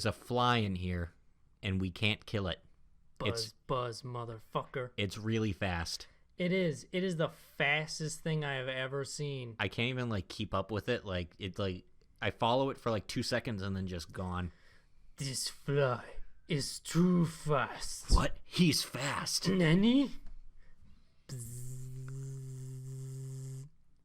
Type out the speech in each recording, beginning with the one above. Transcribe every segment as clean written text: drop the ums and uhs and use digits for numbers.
there's a fly in here, and we can't kill it. Buzz, motherfucker. It's really fast. It is. It is the fastest thing I have ever seen. I can't even, like, keep up with it. Like, I follow it for, like, 2 seconds and then just gone. This fly is too fast. What? He's fast. Nanny?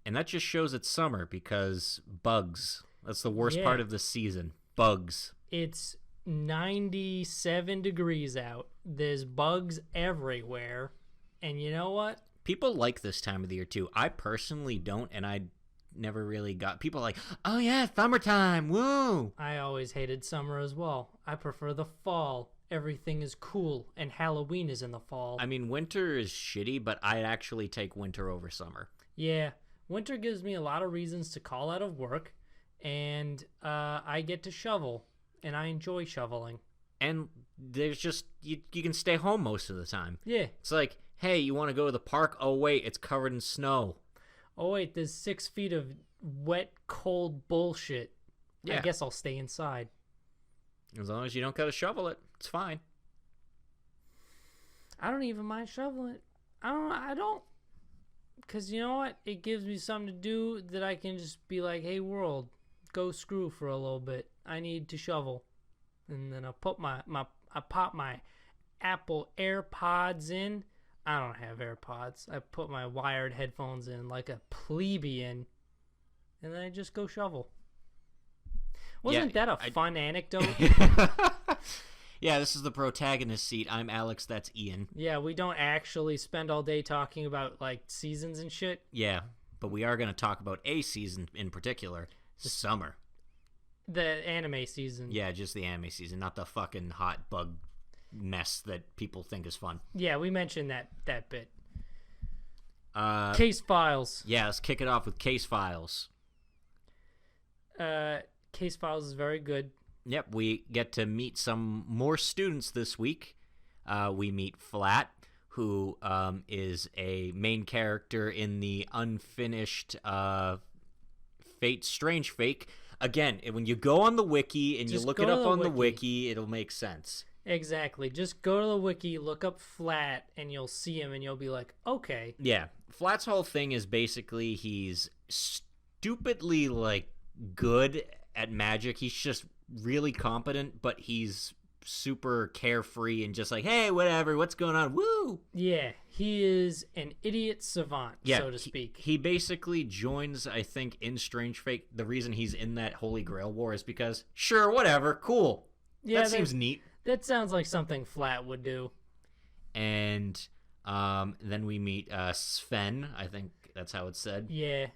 And that just shows it's summer because bugs. That's the worst part of the season. Bugs. It's 97 degrees out. There's bugs everywhere. And you know what? People like this time of the year, too. I personally don't, and I never really got... People are like, oh, yeah, summertime, woo! I always hated summer as well. I prefer the fall. Everything is cool, and Halloween is in the fall. I mean, winter is shitty, but I'd actually take winter over summer. Yeah, winter gives me a lot of reasons to call out of work, and I get to shovel, and I enjoy shoveling. And there's just... You can stay home most of the time. Yeah. It's like... Hey, you want to go to the park? Oh, wait, it's covered in snow. Oh, wait, there's 6 feet of wet, cold bullshit. Yeah. I guess I'll stay inside. As long as you don't gotta shovel it, it's fine. I don't even mind shoveling it. I don't. Because you know what? It gives me something to do that I can just be like, hey, world, go screw for a little bit. I need to shovel. And then I'll put I pop my Apple AirPods in. I don't have AirPods. I put my wired headphones in like a plebeian, and then I just go shovel. Wasn't that a fun anecdote? Yeah, this is the protagonist seat. I'm Alex, that's Ian. Yeah, we don't actually spend all day talking about, like, seasons and shit. Yeah, but we are going to talk about a season in particular, summer. The anime season. Yeah, just the anime season, not the fucking hot bug mess that people think is fun. Yeah, we mentioned that bit. Case Files. Yeah, let's kick it off with Case Files. Case Files is very good. Yep, we get to meet some more students this week. We meet Flat, who is a main character in the unfinished Fate Strange Fake. Again, when you go on the wiki and you look it up on the wiki, it'll make sense. Exactly. Just go to the wiki, look up Flat, and you'll see him, and you'll be like, okay. Yeah. Flat's whole thing is basically he's stupidly, like, good at magic. He's just really competent, but he's super carefree and just like, hey, whatever, what's going on? Woo! Yeah, he is an idiot savant, so to speak. He basically joins, I think, in Strange Fate. The reason he's in that Holy Grail War is because, sure, whatever, cool. Yeah, that seems neat. That sounds like something Flat would do. And then we meet Sven. I think that's how it's said. Yeah.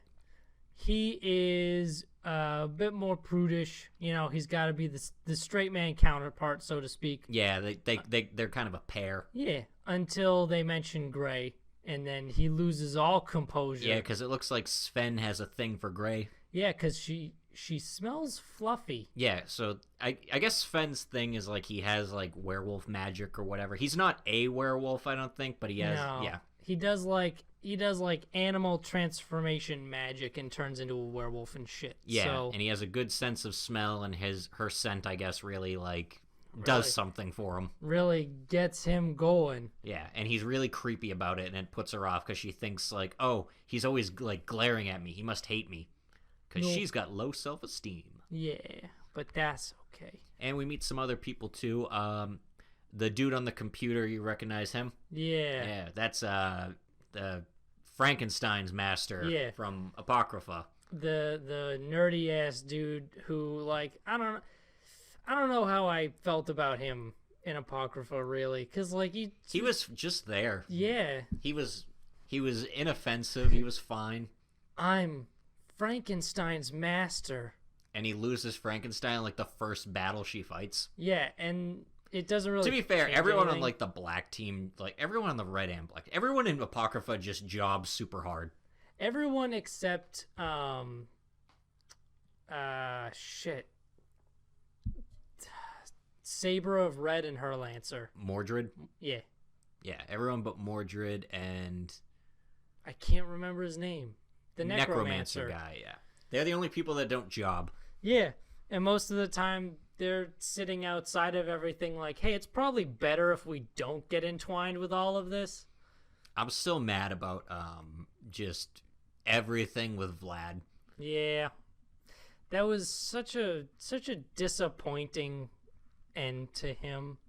He is a bit more prudish. You know, he's got to be the straight man counterpart, so to speak. Yeah, they're kind of a pair. Yeah, until they mention Gray, and then he loses all composure. Yeah, because it looks like Sven has a thing for Gray. Yeah, because she smells fluffy. Yeah, so I guess Sven's thing is like he has like werewolf magic or whatever. He's not a werewolf, I don't think, but he has. No, yeah. He does like animal transformation magic and turns into a werewolf and shit. Yeah, so, and he has a good sense of smell, and her scent, I guess, really does something for him. Really gets him going. Yeah, and he's really creepy about it, and it puts her off because she thinks like, oh, he's always like glaring at me. He must hate me. Because she's got low self-esteem. Yeah, but that's okay. And we meet some other people, too. The dude on the computer, you recognize him? Yeah. Yeah, that's the Frankenstein's master from Apocrypha. The nerdy-ass dude who, like, I don't know how I felt about him in Apocrypha, really. Because, like, he was just there. Yeah. He was inoffensive. He was fine. I'm Frankenstein's master. And he loses Frankenstein like the first battle she fights. Yeah, and it doesn't really. To be fair, everyone on like the black team, like everyone on the red and black, everyone in Apocrypha just jobs super hard. Everyone except Saber of Red and her Lancer. Mordred? Yeah. Yeah, everyone but Mordred and I can't remember his name. The necromancer guy, yeah. They're the only people that don't job. Yeah, and most of the time they're sitting outside of everything like, hey, it's probably better if we don't get entwined with all of this. I'm still mad about just everything with Vlad. Yeah. That was such a disappointing end to him.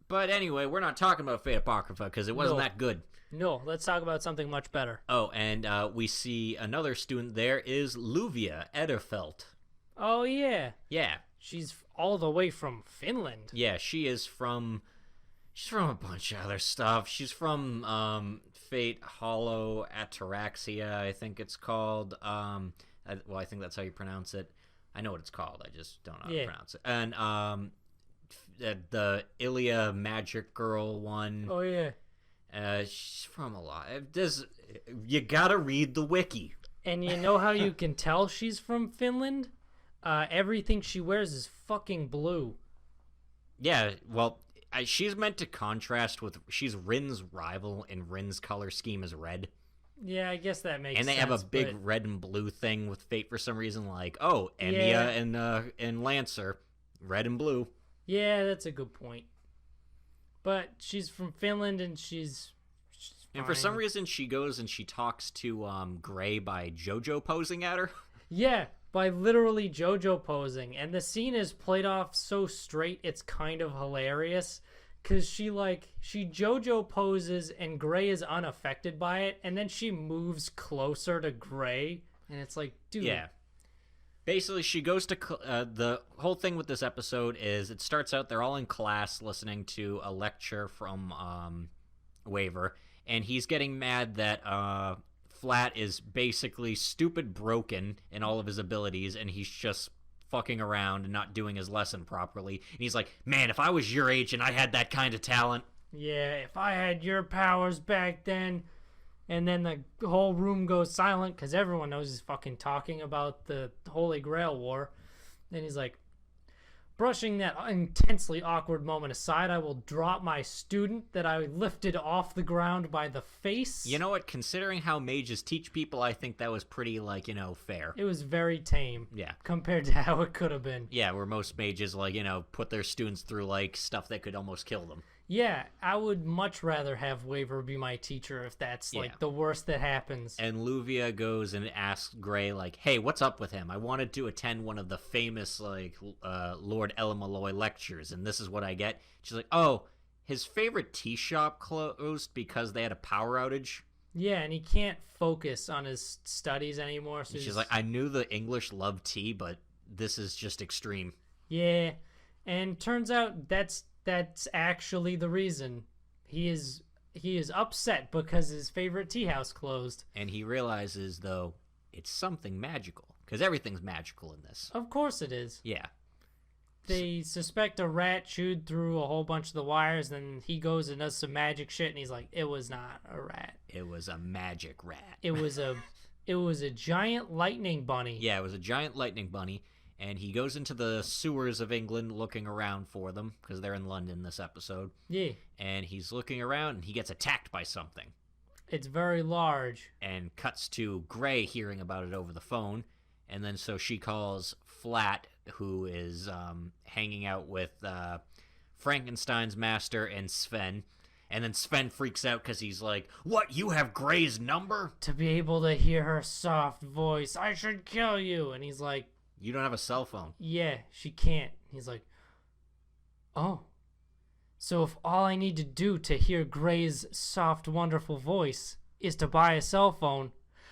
But anyway, we're not talking about Fate Apocrypha because it wasn't that good. No, let's talk about something much better. Oh, and we see another student there is Luvia Ederfelt. Oh, yeah. Yeah. She's all the way from Finland. Yeah, she is from... She's from a bunch of other stuff. She's from Fate Hollow Ataraxia, I think it's called. I think that's how you pronounce it. I know what it's called. I just don't know how to pronounce it. And the Ilia Magic Girl one. Oh, yeah. She's from a lot. You gotta read the wiki. And you know how you can tell she's from Finland? Everything she wears is fucking blue. Yeah, well, she's meant to contrast with... She's Rin's rival, and Rin's color scheme is red. Yeah, I guess that makes sense. And they have a big red and blue thing with Fate for some reason, like, oh, Emiya and Lancer, red and blue. Yeah, that's a good point. But she's from Finland, and she's fine. And for some reason, she goes and she talks to Gray by JoJo posing at her. Yeah, by literally JoJo posing. And the scene is played off so straight, it's kind of hilarious. Because she JoJo poses, and Gray is unaffected by it. And then she moves closer to Gray. And it's like, dude. Yeah. Basically, she goes to... the whole thing with this episode is it starts out, they're all in class listening to a lecture from Waver. And he's getting mad that Flat is basically stupid broken in all of his abilities. And he's just fucking around and not doing his lesson properly. And he's like, man, if I was your age and I had that kind of talent. Yeah, if I had your powers back then... And then the whole room goes silent because everyone knows he's fucking talking about the Holy Grail War. And he's like, brushing that intensely awkward moment aside, I will drop my student that I lifted off the ground by the face. You know what? Considering how mages teach people, I think that was pretty, fair. It was very tame. Yeah. Compared to how it could have been. Yeah, where most mages, put their students through, stuff that could almost kill them. Yeah, I would much rather have Waver be my teacher if that's, the worst that happens. And Luvia goes and asks Gray, hey, what's up with him? I wanted to attend one of the famous, Lord Elamaloy lectures, and this is what I get. She's like, oh, his favorite tea shop closed because they had a power outage? Yeah, and he can't focus on his studies anymore. So she's like, I knew the English loved tea, but this is just extreme. Yeah, and turns out that's actually the reason. He is upset because his favorite tea house closed. And he realizes, though, it's something magical. Because everything's magical in this. Of course it is. Yeah. They suspect a rat chewed through a whole bunch of the wires, then he goes and does some magic shit, and he's like, it was not a rat. It was a magic rat. It was a giant lightning bunny. Yeah, it was a giant lightning bunny. And he goes into the sewers of England looking around for them, because they're in London this episode. Yeah. And he's looking around, and he gets attacked by something. It's very large. And cuts to Gray hearing about it over the phone. And then so she calls Flat, who is hanging out with Frankenstein's master and Sven. And then Sven freaks out because he's like, what, you have Gray's number? To be able to hear her soft voice, I should kill you. And he's like, you don't have a cell phone. Yeah, she can't. He's like, oh. So if all I need to do to hear Gray's soft, wonderful voice is to buy a cell phone,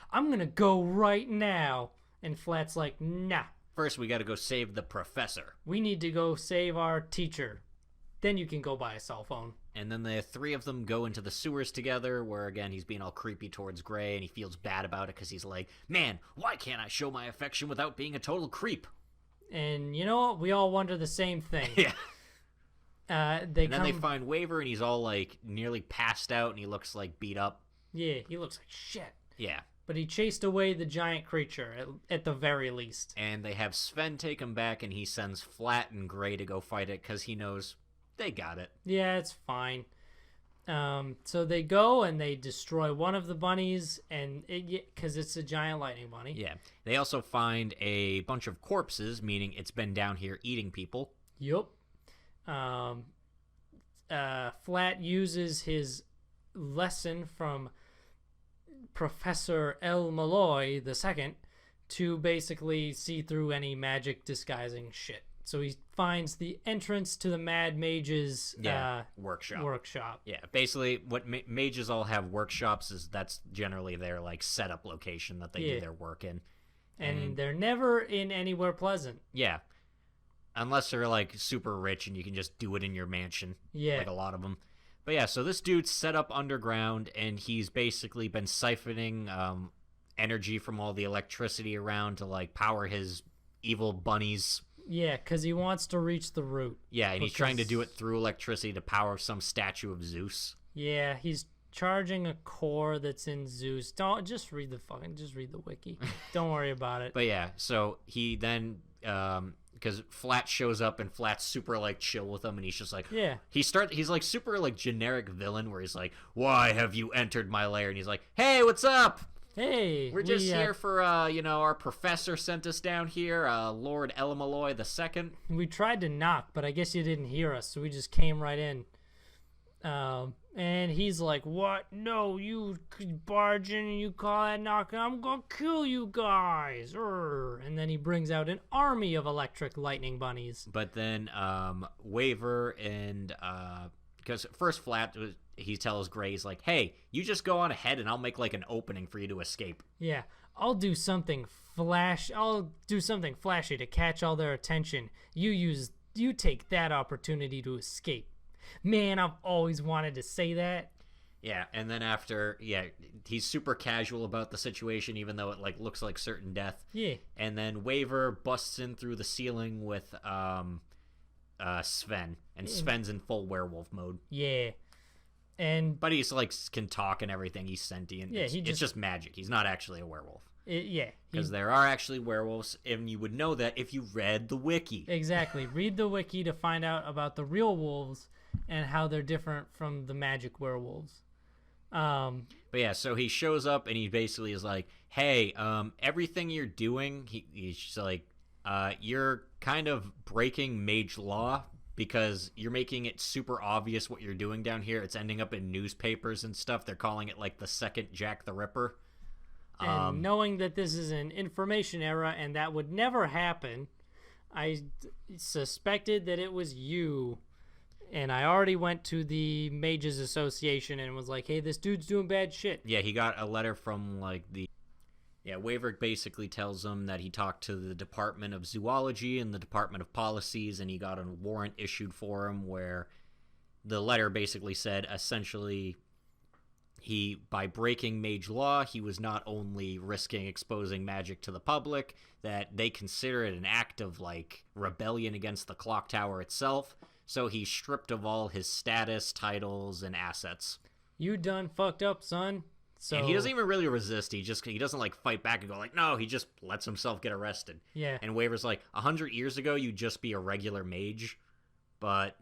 I'm going to go right now. And Flat's like, nah. First, we got to go save the professor. We need to go save our teacher. Then you can go buy a cell phone. And then the three of them go into the sewers together, where, again, he's being all creepy towards Gray, and he feels bad about it because he's like, man, why can't I show my affection without being a total creep? And you know what? We all wonder the same thing. Yeah. Then they find Waver, and he's all, nearly passed out, and he looks, beat up. Yeah, he looks like shit. Yeah. But he chased away the giant creature, at the very least. And they have Sven take him back, and he sends Flat and Gray to go fight it, because he knows... they got it. Yeah, it's fine. So they go and they destroy one of the bunnies, and because it's a giant lightning bunny. Yeah. They also find a bunch of corpses, meaning it's been down here eating people. Yup. Flat uses his lesson from Professor El Malloy II to basically see through any magic disguising shit. So he finds the entrance to the Mad Mage's workshop. Yeah, basically what mages all have workshops is that's generally their like setup location that they do their work in. And they're never in anywhere pleasant. Yeah. Unless they're like super rich and you can just do it in your mansion. Yeah. Like a lot of them. But yeah, so this dude's set up underground and he's basically been siphoning energy from all the electricity around to like power his evil bunnies. Yeah, because he wants to reach the root. Yeah, and he's trying to do it through electricity to power some statue of Zeus. Yeah, he's charging a core that's in Zeus. Just read the wiki. Don't worry about it. But yeah, so he then because Flat shows up and Flat's super like chill with him and he's just like he's like super like generic villain where he's like, why have you entered my lair? And he's like, hey, what's up? Hey, we're just here for our professor sent us down here, Lord El Malloy II. We tried to knock, but I guess you didn't hear us, so we just came right in. And he's like, what? No, you barge in and you call that knocking. I'm gonna kill you guys. And then he brings out an army of electric lightning bunnies. But then Waver and because first Flat he tells Gray's like, hey, you just go on ahead and I'll make like an opening for you to escape. Yeah, I'll do something flashy to catch all their attention. You take that opportunity to escape. Man, I've always wanted to say that. Yeah, and then after, he's super casual about the situation, even though it like looks like certain death. Yeah. And then Waver busts in through the ceiling with Sven, and Sven's in full werewolf mode. Yeah. But he's like can talk and everything. He's sentient. Yeah, it's just magic. He's not actually a werewolf. Because there are actually werewolves, and you would know that if you read the wiki. Exactly. Read the wiki to find out about the real wolves and how they're different from the magic werewolves. But yeah, so he shows up and he basically is like, hey, everything you're doing, he's just like, you're kind of breaking mage law because you're making it super obvious what you're doing down here. It's ending up in newspapers and stuff. They're calling it like the second Jack the Ripper. And knowing that this is an information era and that would never happen, I suspected that it was you. And I already went to the Mages Association and was like, hey, this dude's doing bad shit. Yeah, he got a letter from like Waver basically tells him that he talked to the Department of Zoology and the Department of Policies, and he got a warrant issued for him where the letter basically said essentially by breaking mage law, he was not only risking exposing magic to the public, that they consider it an act of like rebellion against the Clocktower itself, so he stripped of all his status, titles, and assets. You done fucked up, son. So and he doesn't even really resist. He doesn't like fight back and go like, no, he just lets himself get arrested. Yeah. And Waver's like, 100 years ago, you'd just be a regular mage, but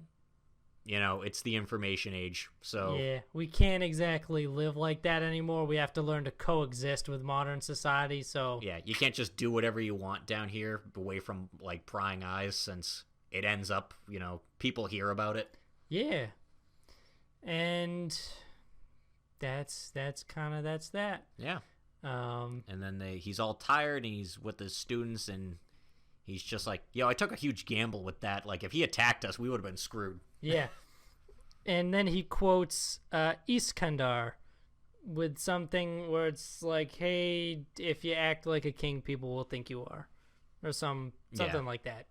it's the information age. So yeah, we can't exactly live like that anymore. We have to learn to coexist with modern society. So yeah, you can't just do whatever you want down here away from like prying eyes, since it ends up, people hear about it. Yeah. And that's that. Yeah. And then he's all tired and he's with his students and he's just like, yo, I took a huge gamble with that. Like if he attacked us, we would have been screwed. Yeah. And then he quotes Iskandar with something where it's like, hey, if you act like a king, people will think you are. Or something like that.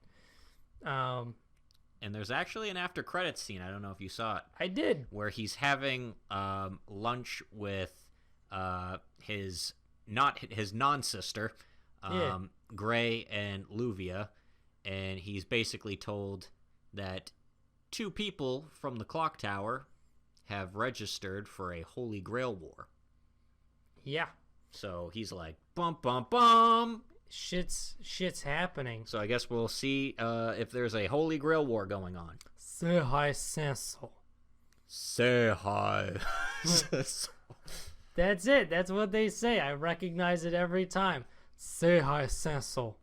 And there's actually an after credits scene. I don't know if you saw it. I did. Where he's having lunch with his non-sister, Gray and Luvia, and he's basically told that 2 people from the Clocktower have registered for a Holy Grail war. Yeah. So he's like, bum, bum, bum. Shit's happening. So I guess we'll see if there's a Holy Grail war going on. Say hi, Sansel. Say hi. That's it. That's what they say. I recognize it every time. Say hi, Sansel.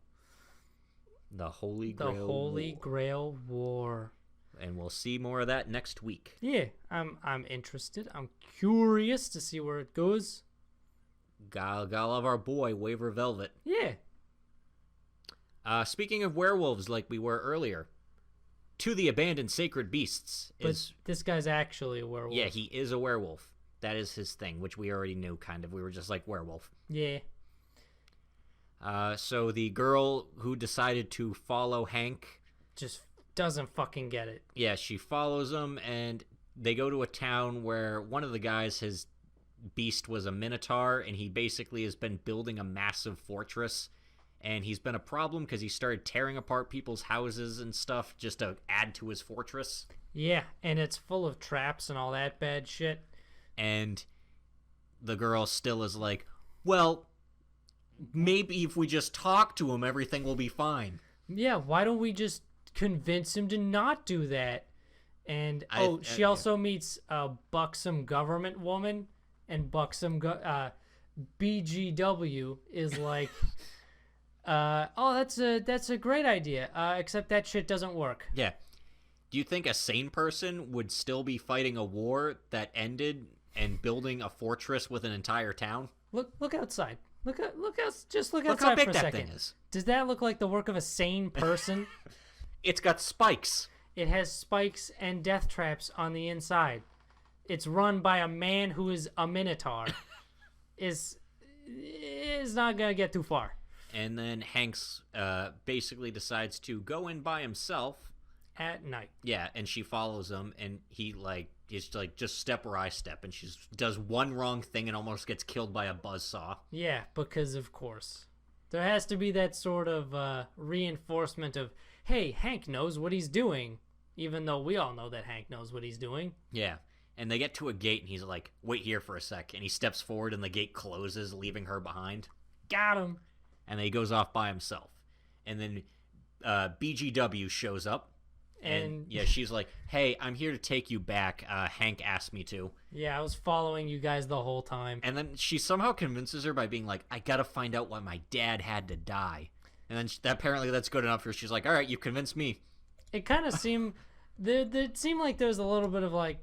The Holy The Grail Holy War. Grail War. And we'll see more of that next week. Yeah, I'm interested. I'm curious to see where it goes. Gotta love our boy, Waver Velvet. Yeah. Speaking of werewolves, like we were earlier, To the Abandoned Sacred Beasts But this guy's actually a werewolf. Yeah, he is a werewolf. That is his thing, which we already knew, kind of. We were just like, werewolf. Yeah. So the girl who decided to follow Hank... Just doesn't fucking get it. Yeah, she follows him, and they go to a town where one of the guys, his beast was a minotaur, and he basically has been building a massive fortress. And he's been a problem because he started tearing apart people's houses and stuff just to add to his fortress. Yeah, and it's full of traps and all that bad shit. And the girl still is like, well, maybe if we just talk to him, everything will be fine. Yeah, why don't we just convince him to not do that? And, she also meets a buxom government woman, and buxom BGW is like... that's a great idea. Except that shit doesn't work. Yeah. Do you think a sane person would still be fighting a war that ended and building a fortress with an entire town? Look outside. Look outside how big for a that second. thing is. Does that look like the work of a sane person? It's got spikes. It has spikes and death traps on the inside. It's run by a man who is a minotaur. is not gonna get too far. And then Hanks basically decides to go in by himself at night. Yeah, and she follows him, and he is like, just step where I step, and she does one wrong thing and almost gets killed by a buzzsaw. Yeah, because of course there has to be that sort of reinforcement of, hey, Hank knows what he's doing, even though we all know that Hank knows what he's doing. Yeah. And they get to a gate, and he's like, wait here for a sec. And he steps forward, and the gate closes, leaving her behind. Got him. And then he goes off by himself. And then BGW shows up. And yeah, she's like, hey, I'm here to take you back. Hank asked me to. Yeah, I was following you guys the whole time. And then she somehow convinces her by being like, I gotta find out why my dad had to die. And then apparently that's good enough for her. She's like, all right, you convinced me. It kind of seemed... it seemed like there was a little bit of like,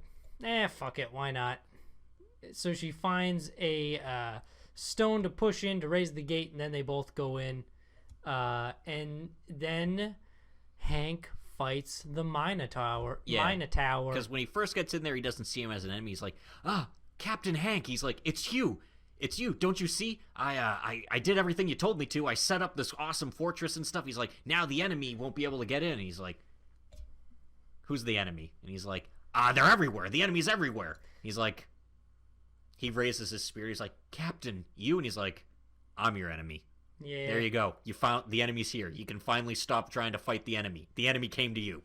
fuck it, why not? So she finds a stone to push in to raise the gate, and then they both go in. And then Hank fights the Minotaur. Yeah, because when he first gets in there, he doesn't see him as an enemy. He's like, Captain Hank. He's like, it's you. It's you. Don't you see? I did everything you told me to. I set up this awesome fortress and stuff. He's like, now the enemy won't be able to get in. And he's like, who's the enemy? And he's like, they're everywhere. The enemy's everywhere. He's like, he raises his spear. He's like, Captain, you? And he's like, I'm your enemy. Yeah. There you go. You found the enemy's here. You can finally stop trying to fight the enemy. The enemy came to you.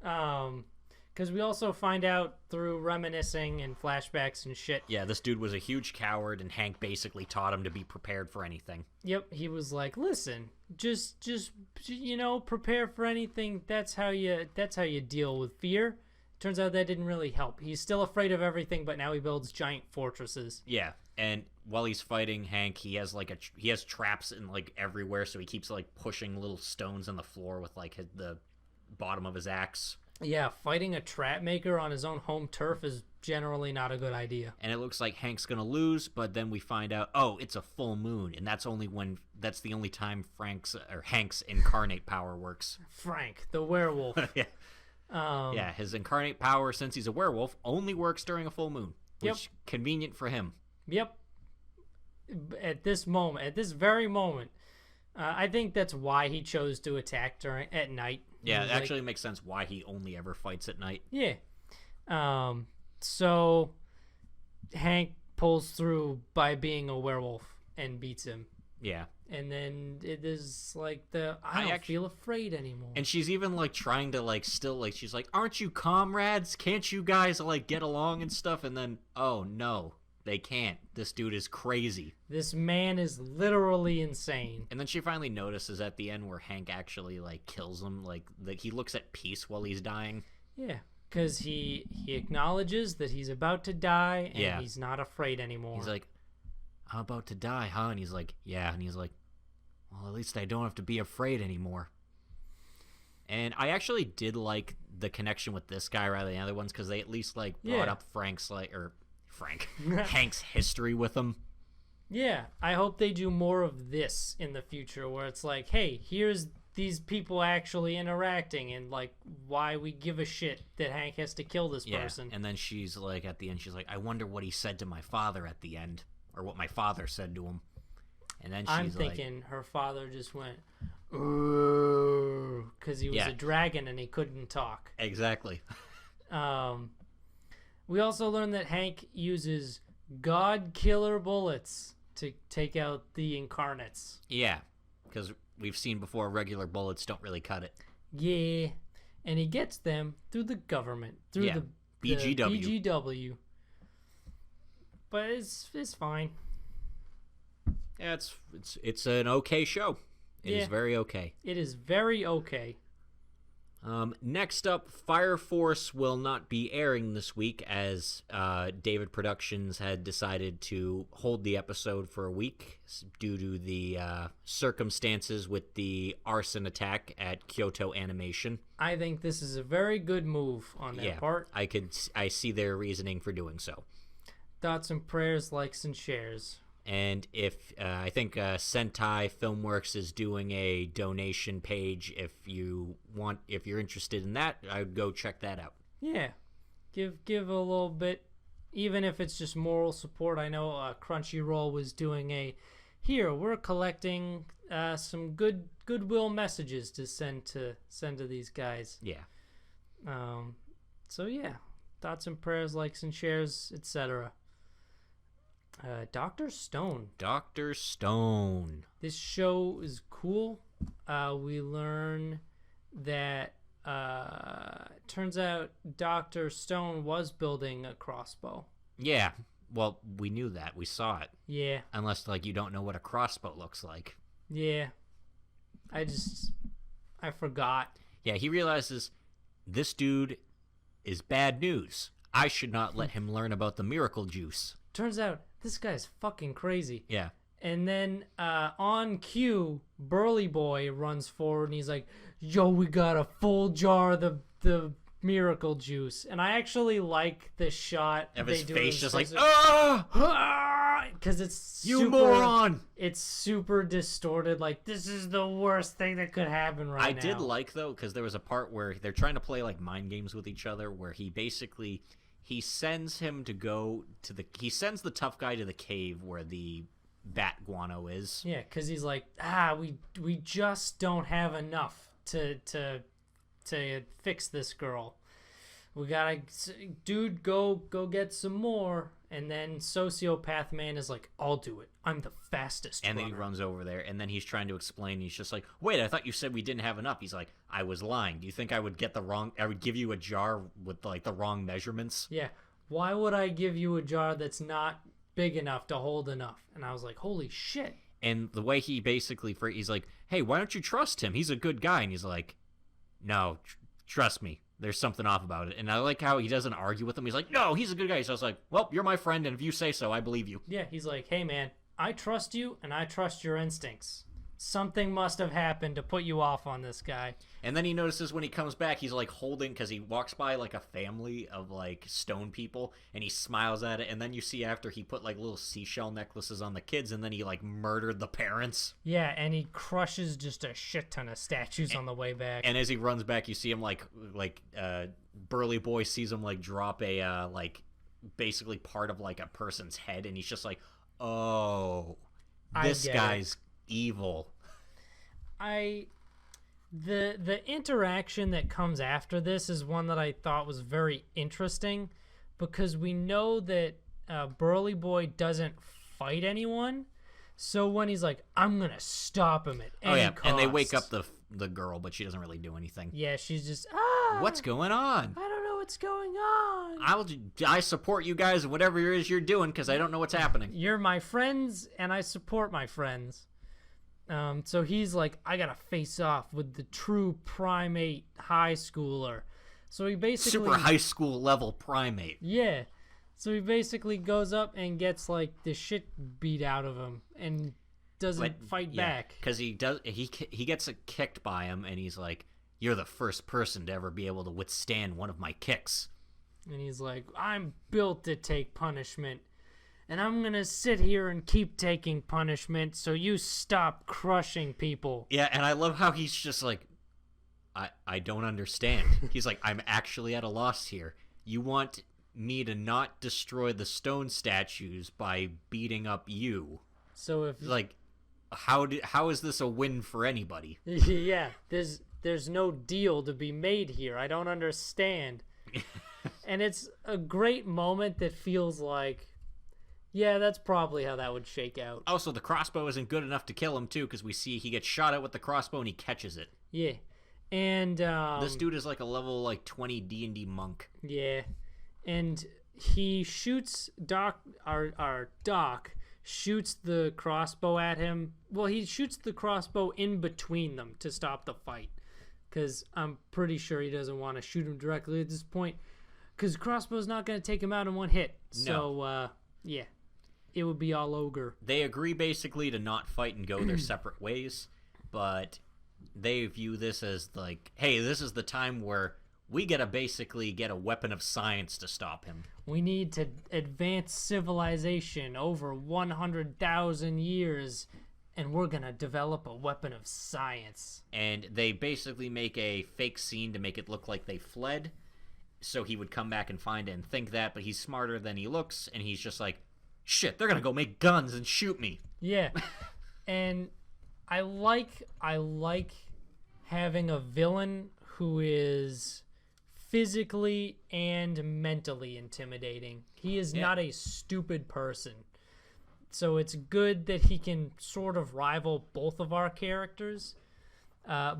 Because we also find out through reminiscing and flashbacks and shit. Yeah, this dude was a huge coward, and Hank basically taught him to be prepared for anything. Yep, he was like, listen, just prepare for anything. That's how you deal with fear. Turns out that didn't really help. He's still afraid of everything, but now he builds giant fortresses. Yeah, and while he's fighting Hank, he has he has traps in everywhere, so he keeps pushing little stones on the floor with the bottom of his axe. Yeah, fighting a trap maker on his own home turf is generally not a good idea. And it looks like Hank's gonna lose, but then we find out, it's a full moon, and that's the only time Hank's incarnate power works. Frank, the werewolf. Yeah. His incarnate power, since he's a werewolf, only works during a full moon. Which convenient for him. Yep. At this very moment, I think that's why he chose to attack at night. Yeah, it actually makes sense why he only ever fights at night. Yeah. So Hank pulls through by being a werewolf and beats him. Yeah. And then it is I don't feel afraid anymore. And she's even trying to still she's like, aren't you comrades? Can't you guys get along and stuff? And then, oh no, they can't. This dude is crazy. This man is literally insane. And then she finally notices at the end where Hank actually kills him. He looks at peace while he's dying. Yeah, because he acknowledges that he's about to die and he's not afraid anymore. He's like, I'm about to die, huh? And he's like, yeah. And he's like, well, at least I don't have to be afraid anymore. And I actually did like the connection with this guy rather than the other ones because they at least like brought up Hank's history with him. Yeah, I hope they do more of this in the future where it's like, hey, here's these people actually interacting and like why we give a shit that Hank has to kill this person. And then she's like, at the end, she's like, I wonder what he said to my father at the end, or what my father said to him. And then I'm thinking her father just went, ooh, because he was a dragon and he couldn't talk. Exactly. We also learned that Hank uses God killer bullets to take out the incarnates. Yeah, because we've seen before regular bullets don't really cut it. Yeah, and he gets them through the government, through the BGW. But it's fine. Yeah, it's an okay show. It is very okay. It is very okay. Next up, Fire Force will not be airing this week as David Productions had decided to hold the episode for a week due to the circumstances with the arson attack at Kyoto Animation. I think this is a very good move on their part. I see their reasoning for doing so. Thoughts and prayers, likes and shares. And if I think Sentai Filmworks is doing a donation page. If you're interested in that, I would go check that out. Yeah, give a little bit, even if it's just moral support. I know Crunchyroll was doing we're collecting some goodwill messages to send to these guys. Yeah. So yeah, thoughts and prayers, likes and shares, etc. Dr. Stone. Dr. Stone. This show is cool. We learn that turns out Dr. Stone was building a crossbow. Yeah. Well, we knew that. We saw it. Yeah. Unless, you don't know what a crossbow looks like. Yeah. I forgot. Yeah, he realizes this dude is bad news. I should not let him learn about the miracle juice. Turns out this guy's fucking crazy. Yeah. And then on cue, Burly Boy runs forward and he's like, yo, we got a full jar of the miracle juice. And I actually like the shot of his face just like, because it's you moron. It's super distorted. Like, this is the worst thing that could happen right now. I did like, though, because there was a part where they're trying to play mind games with each other where he basically... He sends him to go to he sends the tough guy to the cave where the bat guano is. Yeah, because he's like, we just don't have enough to fix this girl. We gotta, dude, go get some more. And then Sociopath Man is like, I'll do it. I'm the fastest runner. And then he runs over there, and then he's trying to explain. He's just like, wait, I thought you said we didn't have enough. He's like, I was lying. Do you think I would give you a jar with the wrong measurements? Yeah. Why would I give you a jar that's not big enough to hold enough? And I was like, holy shit. And the way he basically, he's like, hey, why don't you trust him? He's a good guy. And he's like, no, trust me. There's something off about it. And I like how he doesn't argue with him. He's like, no, he's a good guy. So I was like, well, you're my friend, and if you say so, I believe you. Yeah, he's like, hey, man, I trust you, and I trust your instincts. Something must have happened to put you off on this guy. And then he notices when he comes back, he's holding, because he walks by a family of stone people, and he smiles at it. And then you see after he put little seashell necklaces on the kids, and then he murdered the parents. Yeah, and he crushes just a shit ton of statues on the way back. And as he runs back, you see him Burly Boy sees him drop a basically part of a person's head, and he's just like, oh, this guy's evil. The interaction that comes after this is one that I thought was very interesting, because we know that Burly Boy doesn't fight anyone. So when he's like, I'm gonna stop him at any cost. And they wake up the girl, but she doesn't really do anything. Yeah, she's just what's going on? I don't know what's going on. I support you guys in whatever it is you're doing, because I don't know what's happening. You're my friends, and I support my friends. So he's like, I gotta face off with the true primate high schooler. So he basically super high school level primate. Yeah. So he basically goes up and gets the shit beat out of him and doesn't fight back. Because he gets kicked by him, and he's like, You're the first person to ever be able to withstand one of my kicks. And he's like, I'm built to take punishment. And I'm going to sit here and keep taking punishment so you stop crushing people. Yeah, and I love how he's just like, I don't understand. He's like, I'm actually at a loss here. You want me to not destroy the stone statues by beating up you. So if like, how is this a win for anybody? Yeah, there's no deal to be made here. I don't understand. And it's a great moment that feels like, yeah, that's probably how that would shake out. Also, the crossbow isn't good enough to kill him too, because we see he gets shot at with the crossbow and he catches it. Yeah. And this dude is like a level like 20 D&D monk. Yeah. And he shoots our Doc shoots the crossbow at him. Well, he shoots the crossbow in between them to stop the fight, because I'm pretty sure he doesn't want to shoot him directly at this point, because crossbow's not going to take him out in one hit. So yeah, it would be all ogre. They agree basically to not fight and go their separate ways, but they view this as like, hey, this is the time where we gotta basically get a weapon of science to stop him. We need to advance civilization over 100,000 years, and we're gonna develop a weapon of science. And they basically make a fake scene to make it look like they fled, so he would come back and find it and think that, but he's smarter than he looks, and he's just like, shit, they're gonna go make guns and shoot me. Yeah. And I like having a villain who is physically and mentally intimidating. He is not a stupid person. So it's good that he can sort of rival both of our characters,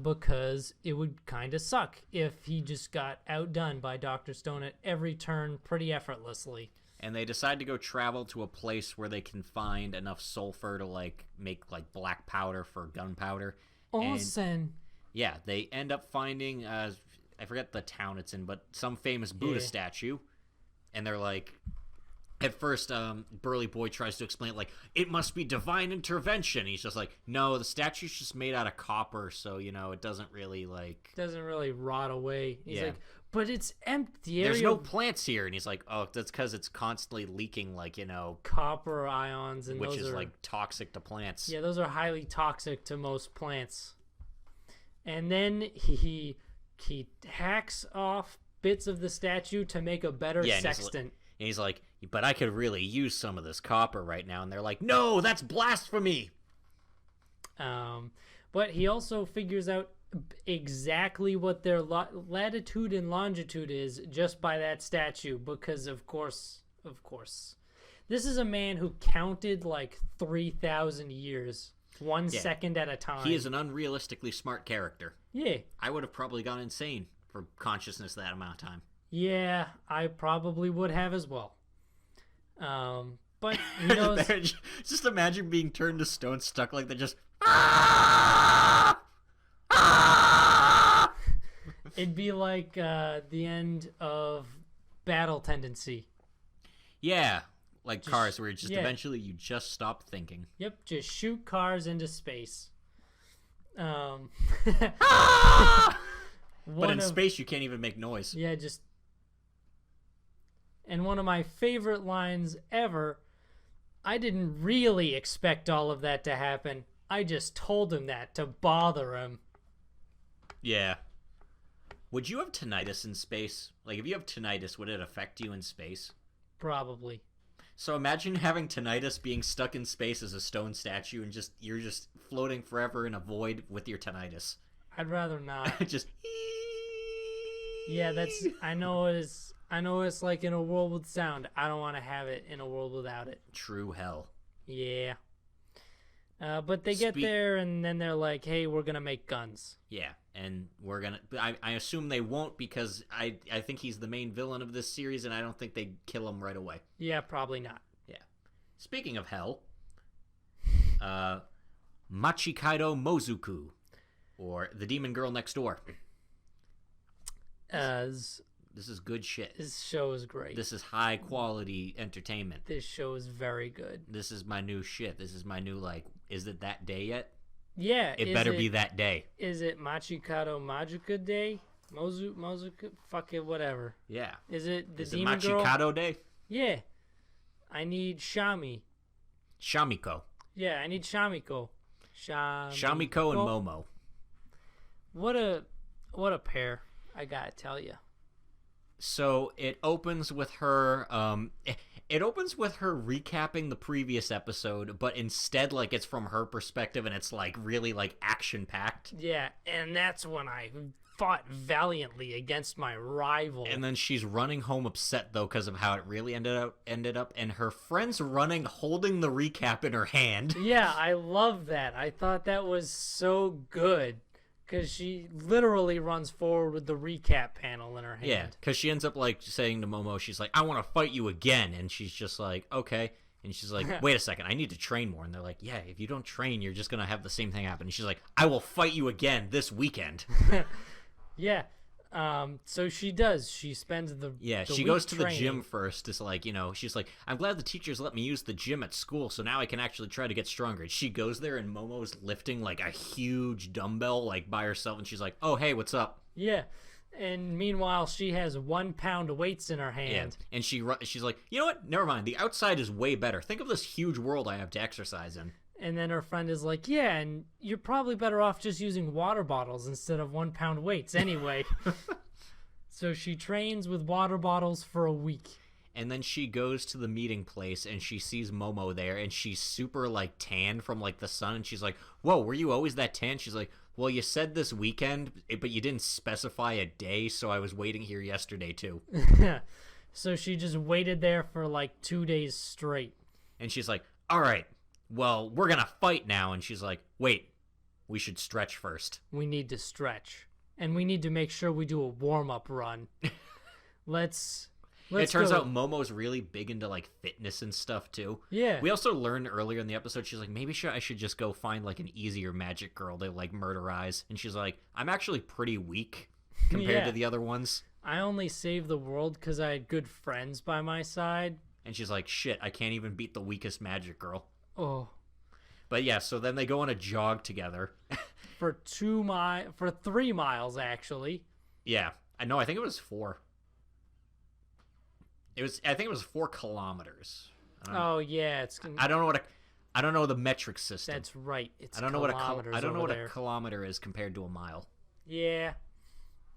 because it would kind of suck if he just got outdone by Dr. Stone at every turn pretty effortlessly. And they decide to go travel to a place where they can find enough sulfur to like make like black powder for gunpowder. Awesome. Yeah, they end up finding I forget the town it's in, but some famous Buddha statue. And they're like, at first, Burly Boy tries to explain it like, it must be divine intervention. He's just like, no, the statue's just made out of copper, so, you know, it doesn't really, like... doesn't really rot away. He's like, but it's empty. There's no plants here. And he's like, oh, that's because it's constantly leaking, like, you know... copper ions, and which those is, are, like, toxic to plants. Yeah, those are highly toxic to most plants. And then he hacks off bits of the statue to make a better sextant. And he's like, but I could really use some of this copper right now. And they're like, no, that's blasphemy. But he also figures out exactly what their latitude and longitude is just by that statue. Because, of course, this is a man who counted like 3,000 years, 1 second at a time. He is an unrealistically smart character. Yeah. I would have probably gone insane for consciousness that amount of time. Yeah, I probably would have as well. But he knows... just imagine being turned to stone, stuck like that, just... It'd be like the end of Battle Tendency. Yeah, like just, Cars, where just eventually you just stop thinking. Yep, just shoot cars into space. But in space, you can't even make noise. Yeah, just... And one of my favorite lines ever, I didn't really expect all of that to happen. I just told him that to bother him. Yeah. Would you have tinnitus in space? Like, if you have tinnitus, would it affect you in space? Probably. So imagine having tinnitus, being stuck in space as a stone statue, and you're just floating forever in a void with your tinnitus. I'd rather not. Just... Yeah, that's... I know it's like in a world with sound. I don't want to have it in a world without it. True hell. Yeah. But they get there, and then they're like, hey, we're going to make guns. Yeah, and we're going to... I assume they won't, because I think he's the main villain of this series, and I don't think they'd kill him right away. Yeah, probably not. Yeah. Speaking of hell, Machikaido Mozuku, or the demon girl next door. This is good shit. This show is great. This is high quality entertainment. This show is very good. This is my new shit. This is my new, like, is it that day yet? Yeah. It better be that day. Is it Machikado Magica Day? Mozuka? Fuck it, whatever. Yeah. Is it the Is it demon girl? Machikado Day? Yeah. I need Shami. Shamiko. Yeah, I need Shamiko. Shamiko and Momo. What a pair, I gotta tell you. So it opens with her. It opens with her recapping the previous episode, but instead, like, it's from her perspective, and it's like really like action packed. Yeah, and that's when I fought valiantly against my rival. And then she's running home upset though because of how it really ended up, and her friend's running holding the recap in her hand. Yeah, I love that. I thought that was so good. Because she literally runs forward with the recap panel in her hand. Yeah, because she ends up, like, saying to Momo, she's like, I want to fight you again. And she's just like, okay. And she's like, wait a second, I need to train more. And they're like, yeah, if you don't train, you're just going to have the same thing happen. And she's like, I will fight you again this weekend. Yeah. So she does. She spends the she week goes to training. the gym first. It's like, she's like, I'm glad the teachers let me use the gym at school, so now I can actually try to get stronger. And she goes there, and Momo's lifting like a huge dumbbell like by herself, and she's like, oh, hey, what's up? Yeah. And meanwhile, she has 1 pound weights in her hand. Yeah. And she's like, you know what? Never mind. The outside is way better. Think of this huge world I have to exercise in. And then her friend is like, yeah, and you're probably better off just using water bottles instead of 1 pound weights anyway. So she trains with water bottles for a week. And then she goes to the meeting place, and she sees Momo there, and she's super, like, tan from, like, the sun. And she's like, whoa, were you always that tan? She's like, well, you said this weekend, but you didn't specify a day, so I was waiting here yesterday, too. So she just waited there for, like, 2 days straight. And she's like, all right, well, we're going to fight now. And she's like, wait, we should stretch first. We need to stretch. And we need to make sure we do a warm-up run. Let's it turns go. out Momo's really big into, like, fitness and stuff, too. Yeah. We also learned earlier in the episode, she's like, maybe I should just go find, like, an easier magic girl to, like, murderize. And she's like, I'm actually pretty weak compared to the other ones. I only saved the world because I had good friends by my side. And she's like, shit, I can't even beat the weakest magic girl. Oh. But yeah, so then they go on a jog together. For 3 miles, actually. Yeah. I know, I think it was 4. I think it was 4 kilometers. Oh yeah, I don't know the metric system. That's right. It's I don't know what there. a kilometer is compared to a mile. Yeah.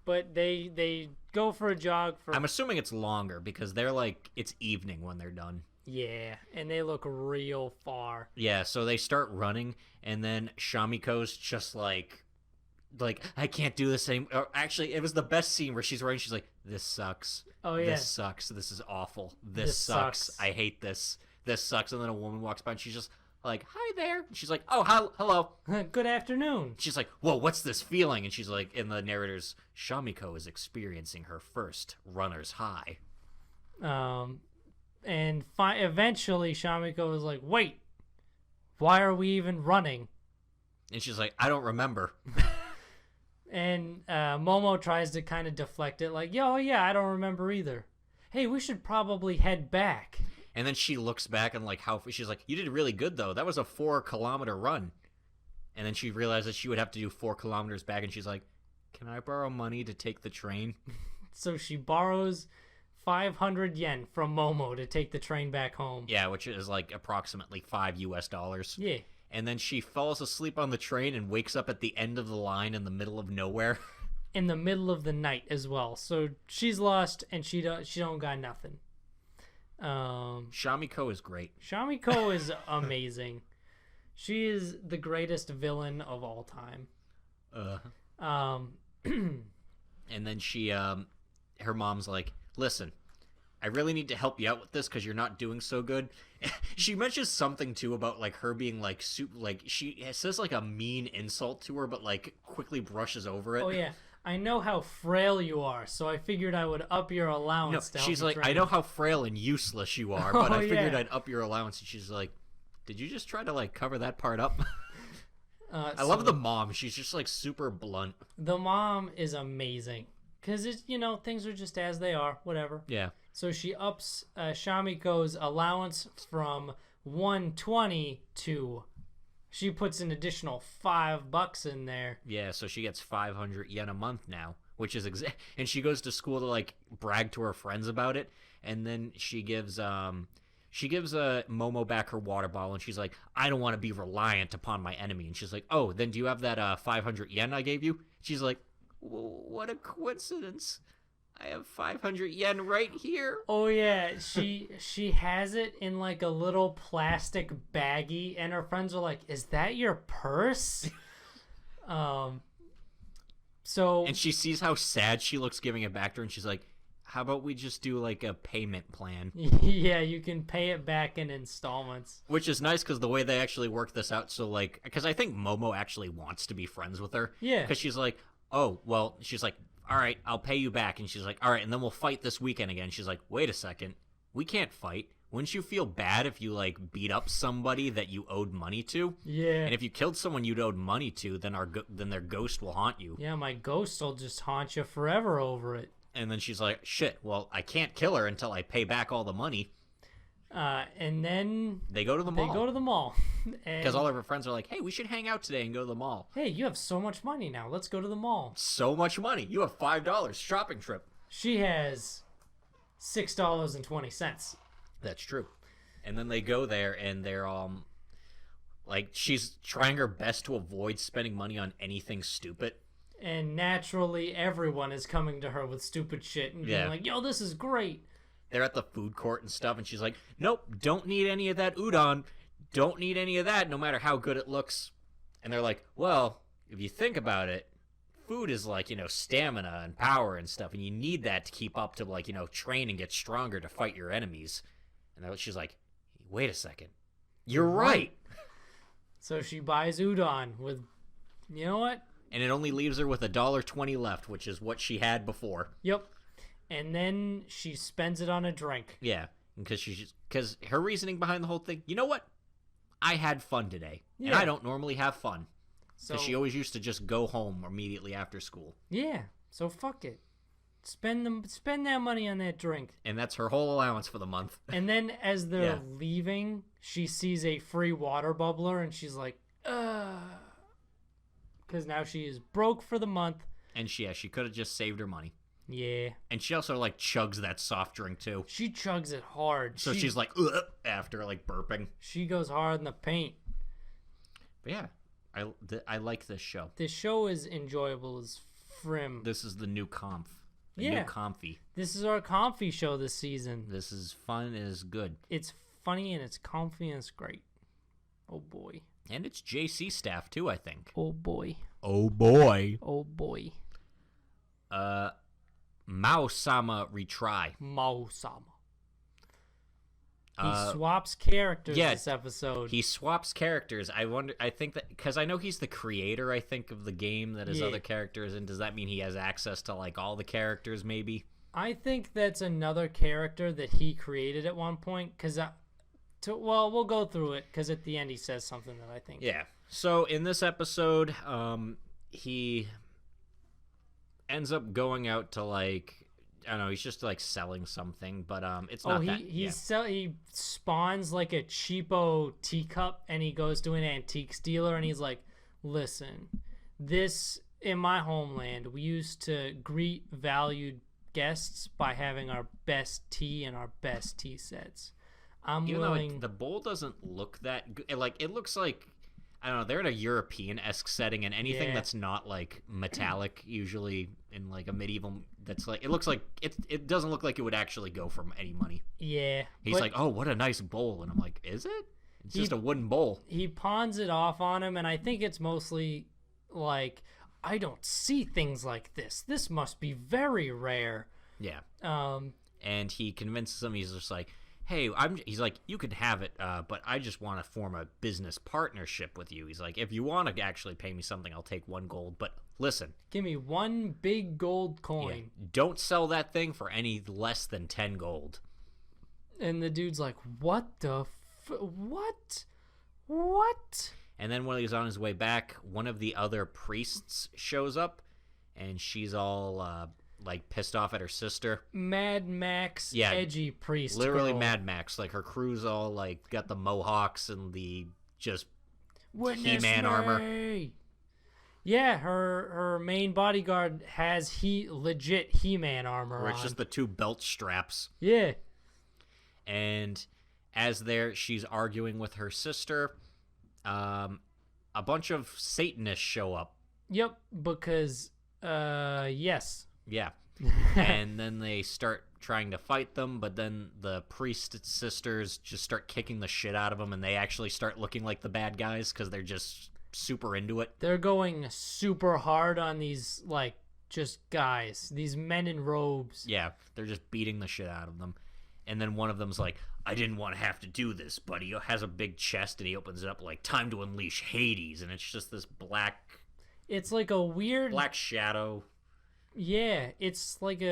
But they go for a jog for I'm assuming it's longer because they're like it's evening when they're done. Yeah, and they look real far. Yeah, so they start running, and then Shamiko's just like I can't do this anymore. Actually, it was the best scene where she's running. She's like, "This sucks. Oh yeah, this sucks. This is awful. This sucks. I hate this. This sucks." And then a woman walks by, and she's just like, "Hi there." And she's like, "Oh, hello. Good afternoon." She's like, "Whoa, what's this feeling?" And she's like, in the narrator's, Shamiko is experiencing her first runner's high. And eventually Shamiko was like, wait, why are we even running? And she's like, I don't remember. And Momo tries to kind of deflect it, like, yo, yeah, I don't remember either. Hey, we should probably head back. And then she looks back and like she's like, you did really good though. That was a 4-kilometer run. And then she realized that she would have to do 4 kilometers back, and she's like, can I borrow money to take the train? So she borrows 500 yen from Momo to take the train back home. Yeah, which is like approximately $5. Yeah. And then she falls asleep on the train and wakes up at the end of the line in the middle of nowhere. In the middle of the night as well. So she's lost and she don't got nothing. Shamiko is great. Shamiko is amazing. She is the greatest villain of all time. And then she her mom's like, listen, I really need to help you out with this because you're not doing so good. She mentions something too about like her being like she says like a mean insult to her, but like quickly brushes over it. Oh yeah, I know how frail you are, so I figured I would up your allowance. No, she's like, I know how frail and useless you are, but I figured I'd up your allowance. And she's like, did you just try to like cover that part up? I love the mom. She's just like super blunt. The mom is amazing because it's things are just as they are, whatever. Yeah. So she ups Shamiko's allowance from 120 to She puts an additional $5 in there. Yeah, so she gets 500 yen a month now, which is and she goes to school to like brag to her friends about it, and then she gives Momo back her water bottle, and she's like, I don't want to be reliant upon my enemy. And she's like, oh, then do you have that 500 yen I gave you? She's like, what a coincidence. I have 500 yen right here. Oh yeah, she has it in like a little plastic baggie, and her friends are like, "Is that your purse?" So and she sees how sad she looks giving it back to her, and she's like, how about we just do like a payment plan? Yeah, you can pay it back in installments. Which is nice because the way they actually work this out, so like, because I think Momo actually wants to be friends with her. Yeah. Because she's like, oh, well, she's like, all right, I'll pay you back. And she's like, all right, and then we'll fight this weekend again. She's like, wait a second, we can't fight. Wouldn't you feel bad if you like beat up somebody that you owed money to? Yeah. And if you killed someone you'd owed money to, then then their ghost will haunt you. Yeah, my ghost will just haunt you forever over it. And then she's like, shit, well, I can't kill her until I pay back all the money. And then they go to the mall. They go to the mall. Because all of her friends are like, hey, we should hang out today and go to the mall. Hey, you have so much money now. Let's go to the mall. So much money. You have $5 shopping trip. She has $6.20. That's true. And then they go there and they're like, she's trying her best to avoid spending money on anything stupid. And naturally, everyone is coming to her with stupid shit and being like, yo, this is great. They're at the food court and stuff, and she's like, nope, don't need any of that udon. Don't need any of that, no matter how good it looks. And they're like, well, if you think about it, food is like, stamina and power and stuff, and you need that to keep up to, like, train and get stronger to fight your enemies. And she's like, wait a second. You're right. So she buys udon with, you know what? And it only leaves her with $1.20 left, which is what she had before. Yep. And then she spends it on a drink. Yeah, because her reasoning behind the whole thing, you know what? I had fun today, and I don't normally have fun. Because she always used to just go home immediately after school. Yeah, so fuck it. Spend that money on that drink. And that's her whole allowance for the month. And then as they're leaving, she sees a free water bubbler, and she's like, ugh. Because now she is broke for the month. And she could have just saved her money. Yeah. And she also, like, chugs that soft drink, too. She chugs it hard. So she's like, ugh, after, like, burping. She goes hard in the paint. But yeah, I like this show. This show is enjoyable as frim. This is the new conf. New comfy. This is our comfy show this season. This is fun. It is good. It's funny and it's comfy and it's great. Oh, boy. And it's JC staff, too, I think. Oh, boy. Oh, boy. Oh, boy. Mao-sama retry. Mao-sama. He swaps characters this episode. He swaps characters. I think that, because I know he's the creator, I think, of the game that his other characters in. Does that mean he has access to, like, all the characters, maybe? I think that's another character that he created at one point, because, we'll go through it, because at the end he says something that I think. Yeah. So, in this episode, he ends up going out to, like, I don't know, he's just like selling something, but it's not that. He spawns like a cheapo teacup, and he goes to an antiques dealer, and he's like, listen, this, in my homeland, we used to greet valued guests by having our best tea and our best tea sets. Even though like, the bowl doesn't look that good. Like, it looks like, I don't know, they're in a European-esque setting, and anything that's not, like, metallic, usually in, like, a medieval, that's, like, it looks like, it doesn't look like it would actually go for any money. Yeah. He's like, oh, what a nice bowl, and I'm like, is it? It's just a wooden bowl. He pawns it off on him, and I think it's mostly, like, I don't see things like this. This must be very rare. Yeah. And he convinces him, he's just like, hey, he's like, you could have it, but I just want to form a business partnership with you. He's like, if you want to actually pay me something, I'll take 1 gold. But listen. Give me 1 big gold coin. Yeah, don't sell that thing for any less than 10 gold. And the dude's like, what the what? What? And then when he's on his way back, one of the other priests shows up, and she's all... like pissed off at her sister. Mad Max, edgy priest. Literally girl. Mad Max. Like her crew's all like got the mohawks and the just Witness He-Man me. armor. Yeah, her main bodyguard has legit He-Man armor Where it's on. just the two belt straps. Yeah. And as she's arguing with her sister, a bunch of Satanists show up. Yep, because, yes. Yeah. And then they start trying to fight them, but then the priest sisters just start kicking the shit out of them, and they actually start looking like the bad guys because they're just super into it. They're going super hard on these, like, just guys. These men in robes. Yeah, they're just beating the shit out of them. And then one of them's like, I didn't want to have to do this, but he has a big chest, and he opens it up like, time to unleash Hades, and it's just this black... It's like a weird... Black shadow. Yeah, it's like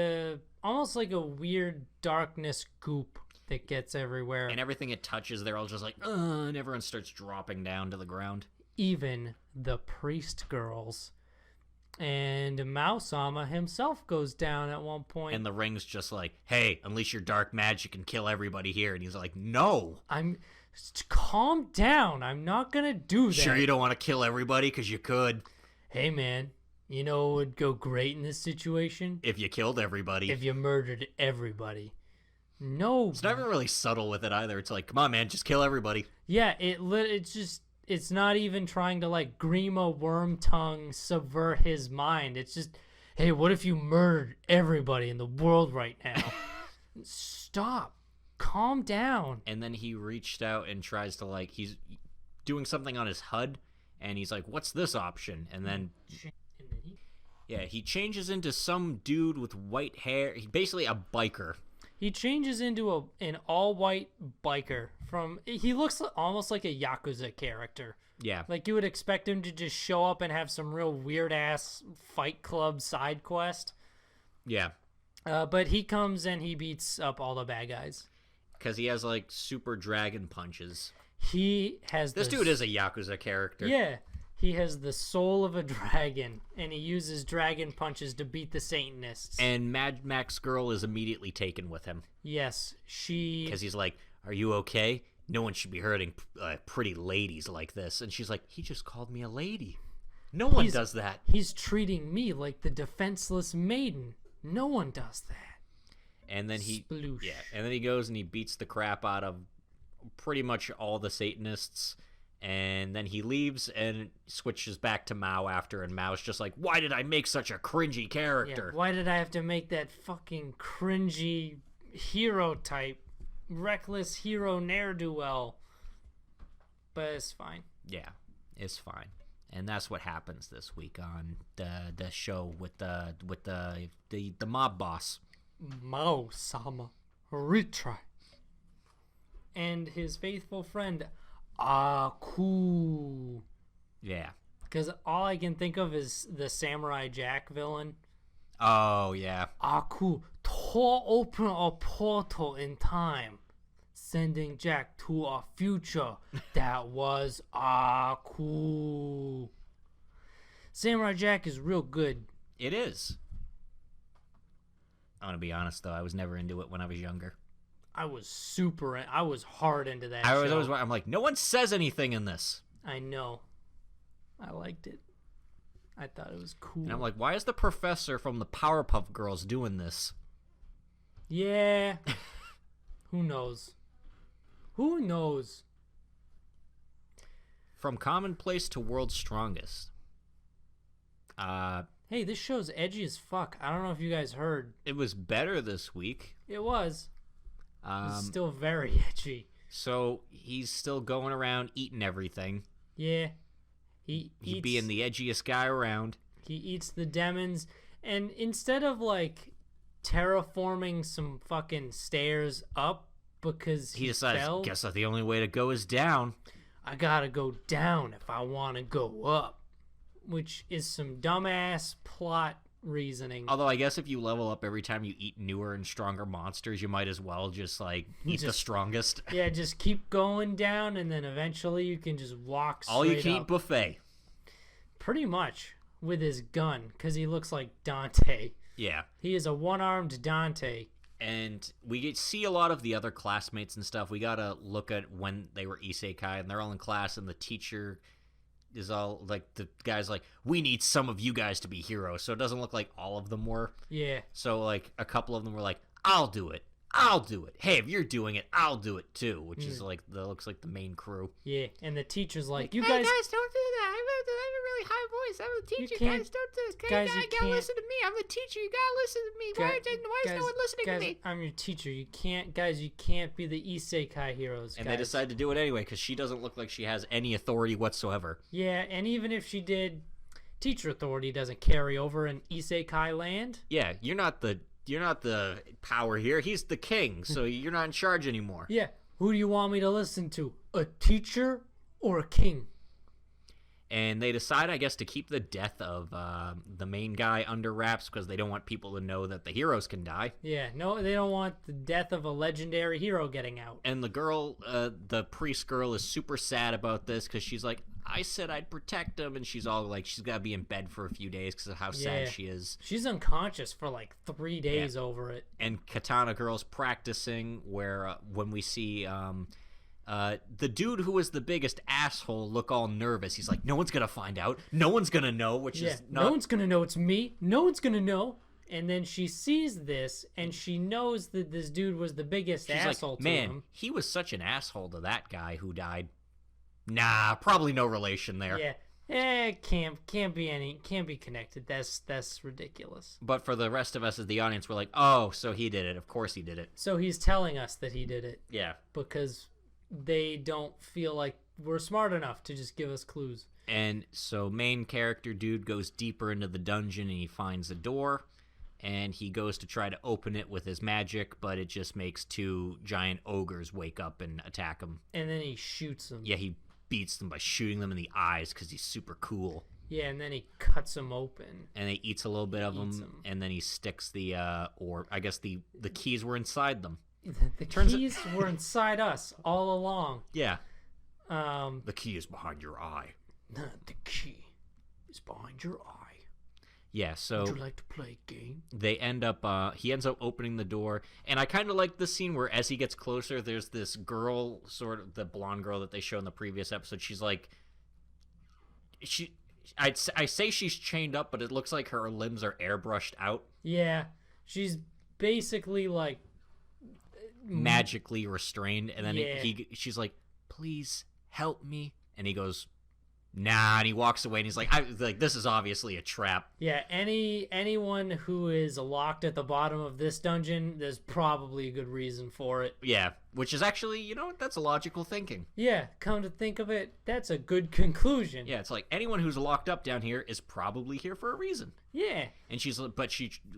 almost like a weird darkness goop that gets everywhere. And everything it touches, they're all just like, and everyone starts dropping down to the ground. Even the priest girls. And Mao-sama himself goes down at one point. And the ring's just like, hey, unleash your dark magic and kill everybody here. And he's like, no. Calm down. I'm not going to do that. Sure you don't want to kill everybody because you could. Hey, man. You know what would go great in this situation? If you killed everybody. If you murdered everybody. No. It's not even really subtle with it either. It's like, come on, man, just kill everybody. Yeah, it's just... It's not even trying to, like, Grima Wormtongue subvert his mind. It's just, hey, what if you murdered everybody in the world right now? Stop. Calm down. And then he reached out and tries to, like, he's doing something on his HUD, and he's like, what's this option? And then, yeah, he changes into some dude with white hair. He's basically a biker. He changes into an all-white biker. He looks almost like a Yakuza character. Yeah. Like you would expect him to just show up and have some real weird-ass Fight Club side quest. Yeah. But he comes and he beats up all the bad guys. Because he has, like, super dragon punches. He has This dude is a Yakuza character. Yeah. He has the soul of a dragon, and he uses dragon punches to beat the Satanists. And Mad Max Girl is immediately taken with him. Yes, because he's like, are you okay? No one should be hurting pretty ladies like this. And she's like, he just called me a lady. No one does that. He's treating me like the defenseless maiden. No one does that. And then Sploosh. And then he goes and he beats the crap out of pretty much all the Satanists. And then he leaves and switches back to Mao after, and Mao's just like, why did I make such a cringy character? Yeah, why did I have to make that fucking cringy hero type, reckless hero ne'er-do-well? But it's fine. Yeah, it's fine. And that's what happens this week on the show with the mob boss. Mao-sama, retry. And his faithful friend, Aku. Yeah. Because all I can think of is the Samurai Jack villain. Oh, yeah. Aku tore open a portal in time, sending Jack to a future that was Aku. Samurai Jack is real good. It is. I'm going to be honest, though. I was never into it when I was younger. I was hard into that show. I'm like, no one says anything in this. I know. I liked it. I thought it was cool. And I'm like, why is the professor from the Powerpuff Girls doing this? Yeah. Who knows? Who knows? From commonplace to world's strongest. Hey, this show's edgy as fuck. I don't know if you guys heard. It was better this week. It was. It's still very edgy. So he's still going around eating everything. Yeah. He being the edgiest guy around. He eats the demons, and instead of like terraforming some fucking stairs up because he decides, fell, guess that the only way to go is down. I gotta go down if I want to go up, which is some dumbass plot reasoning. Although I guess if you level up every time you eat newer and stronger monsters, you might as well just like eat the strongest. Yeah, just keep going down, and then eventually you can just walk straight all you can up. eat buffet. Pretty much, with his gun, because he looks like Dante. Yeah. He is a one-armed Dante. And we see a lot of the other classmates and stuff. We gotta look at when they were isekai, and they're all in class, and the teacher is all like the guy's like, we need some of you guys to be heroes, so it doesn't look like all of them were. Yeah. So like a couple of them were like, I'll do it. I'll do it. Hey, if you're doing it, I'll do it too. Which is like that looks like the main crew. Yeah, and the teacher's like, you hey guys don't do that. I have a really high voice. I'm the teacher. Guys, don't do this. Guys, you gotta listen to me. I'm the teacher. You gotta listen to me. Why is no one listening to me? I'm your teacher. You can't be the isekai heroes. And they decide to do it anyway because she doesn't look like she has any authority whatsoever. Yeah, and even if she did, teacher authority doesn't carry over in isekai land. Yeah, you're not the power here. He's the king, so you're not in charge anymore. Yeah, who do you want me to listen to? A teacher or a king? And they decide, I guess, to keep the death of the main guy under wraps because they don't want people to know that the heroes can die. Yeah, no, they don't want the death of a legendary hero getting out. And the girl, the priest girl, is super sad about this because she's like, I said I'd protect him, and she's all like, she's got to be in bed for a few days because of how sad she is. She's unconscious for like 3 days over it. And Katana Girl's practicing where when we see the dude who was the biggest asshole look all nervous. He's like, no one's going to find out. No one's going to know, which is not... No one's going to know it's me. No one's going to know. And then she sees this, and she knows that this dude was the biggest asshole to him. Man, he was such an asshole to that guy who died. Nah, probably no relation there. Yeah, can't be connected. That's ridiculous. But for the rest of us as the audience, we're like, oh, so he did it. Of course he did it. So he's telling us that he did it. Yeah. Because they don't feel like we're smart enough to just give us clues. And so main character dude goes deeper into the dungeon and he finds a door. And he goes to try to open it with his magic, but it just makes 2 giant ogres wake up and attack him. And then he shoots them. Yeah, he beats them by shooting them in the eyes because he's super cool. Yeah, and then he cuts them open. And he eats a little bit of them, and then he sticks the, or I guess the keys were inside them. The keys were inside us all along. Yeah. The key is behind your eye. The key is behind your eye. Yeah, so... Would you like to play a game? They end up, he ends up opening the door, and I kind of like this scene where as he gets closer, there's this girl, sort of the blonde girl that they show in the previous episode. She's like, I say she's chained up, but it looks like her limbs are airbrushed out. Yeah, she's basically like... magically restrained, and then she's like, please help me, and he goes... Nah, and he walks away, and he's like, this is obviously a trap. Yeah, anyone who is locked at the bottom of this dungeon, there's probably a good reason for it. Yeah, which is actually, that's a logical thinking. Yeah, come to think of it, that's a good conclusion. Yeah, it's like, anyone who's locked up down here is probably here for a reason. Yeah. And she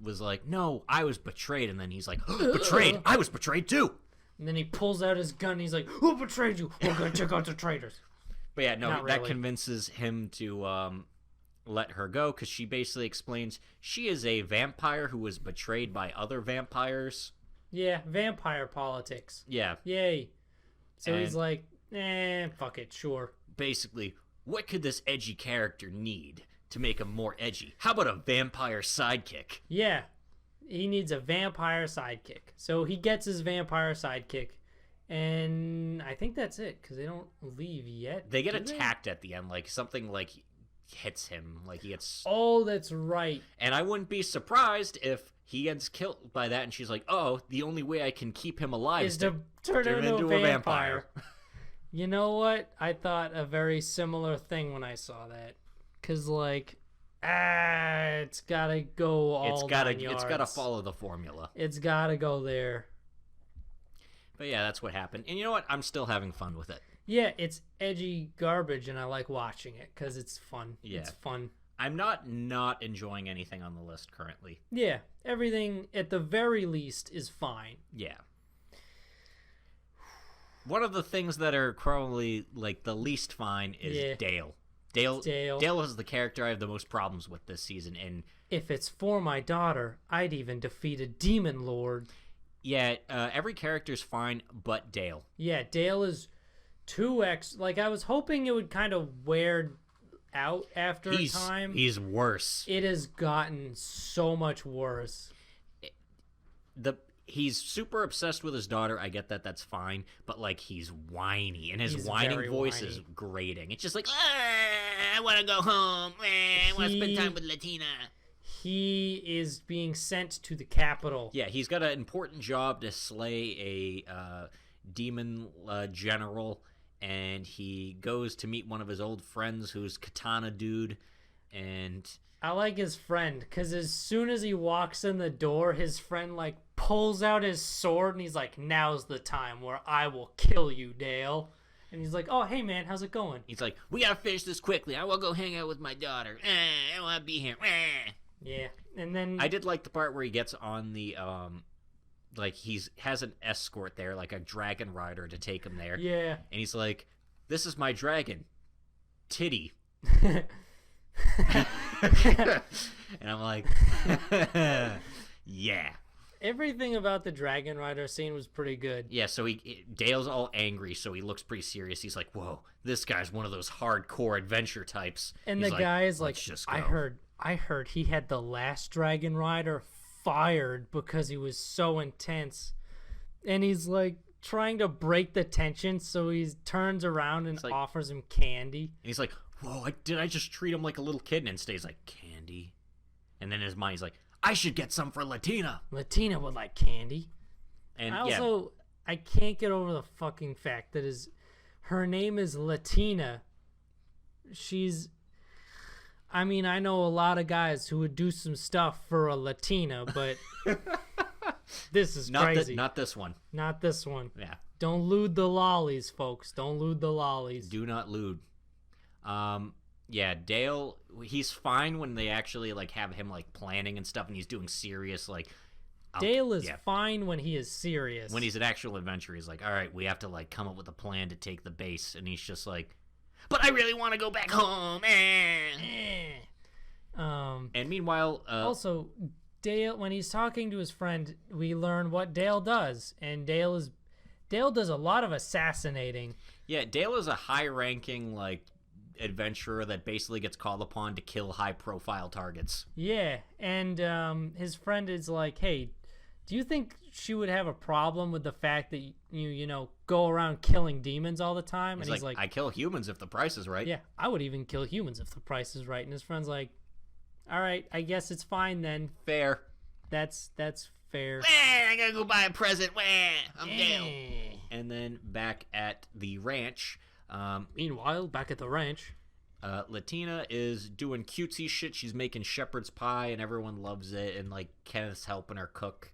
was like, no, I was betrayed, and then he's like, betrayed? I was betrayed too! And then he pulls out his gun, and he's like, who betrayed you? We're gonna check out the traitors. But yeah, no, that convinces him to let her go because she basically explains she is a vampire who was betrayed by other vampires. Yeah, vampire politics. Yeah. Yay. So he's like, fuck it, sure. Basically, what could this edgy character need to make him more edgy? How about a vampire sidekick? Yeah, he needs a vampire sidekick. So he gets his vampire sidekick. And I think that's it, because they don't leave yet. They get attacked at the end, like something like hits him, like he gets... Oh, that's right. And I wouldn't be surprised if he gets killed by that, and she's like, oh, the only way I can keep him alive is to turn him into a vampire. You know what? I thought a very similar thing when I saw that. Because, like, it's gotta go all 9 yards. It's gotta follow the formula. It's gotta go there. But yeah, that's what happened. And you know what? I'm still having fun with it. Yeah, it's edgy garbage, and I like watching it because it's fun. Yeah. It's fun. I'm not enjoying anything on the list currently. Yeah, everything at the very least is fine. Yeah. One of the things that are probably like the least fine is Dale. Dale is the character I have the most problems with this season. And if it's for my daughter, I'd even defeat a demon lord. Yeah, every character's fine but Dale. Yeah, Dale is 2x. Like, I was hoping it would kind of wear out after a time. He's worse. It has gotten so much worse. He's super obsessed with his daughter. I get that. That's fine. But, like, he's whiny. And his whining voice is grating. It's just like... I want to go home. I want to spend time with Latina. He is being sent to the capital. Yeah, he's got an important job to slay a demon general, and he goes to meet one of his old friends who's Katana Dude, and... I like his friend, because as soon as he walks in the door, his friend, like, pulls out his sword, and he's like, now's the time where I will kill you, Dale. And he's like, oh, hey, man, how's it going? He's like, we gotta finish this quickly. I will go hang out with my daughter. I don't want to be here. Yeah, and then... I did like the part where he gets on the, like, has an escort there, like a dragon rider to take him there. Yeah. And he's like, this is my dragon. Titty. And I'm like, yeah. Everything about the Dragon Rider scene was pretty good. Yeah, so Dale's all angry, so he looks pretty serious. He's like, whoa, this guy's one of those hardcore adventure types. And he's the guy is like, just go. I heard he had the last Dragon Rider fired because he was so intense. And he's like trying to break the tension, so he turns around and offers him candy. And he's like, whoa, did I just treat him like a little kid? And Stays like, candy? And then in his mind, he's like, I should get some for Latina. Latina would like candy. And I can't get over the fucking fact that her name is Latina. I mean, I know a lot of guys who would do some stuff for a Latina, but this is crazy. Not this one. Not this one. Yeah. Don't lewd the lollies, folks. Don't lewd the lollies. Do not lewd. Yeah, Dale, he's fine when they actually, like, have him, like, planning and stuff, and he's doing serious, like... Dale is fine when he is serious. When he's an actual adventurer, he's like, all right, we have to, like, come up with a plan to take the base, and he's just like, but I really want to go back home, And meanwhile... also, Dale, when he's talking to his friend, we learn what Dale does, and Dale does a lot of assassinating. Yeah, Dale is a high-ranking, like... adventurer that basically gets called upon to kill high-profile targets. Yeah, and his friend is like, hey, do you think she would have a problem with the fact that you go around killing demons all the time? And he's like, I kill humans if the price is right. Yeah, I would even kill humans if the price is right. And his friend's like, all right, I guess it's fine then. Fair. That's fair. I gotta go buy a present. I'm Dale. And then back at the ranch... meanwhile, back at the ranch, Latina is doing cutesy shit. She's making shepherd's pie, and everyone loves it. And like Kenneth's helping her cook.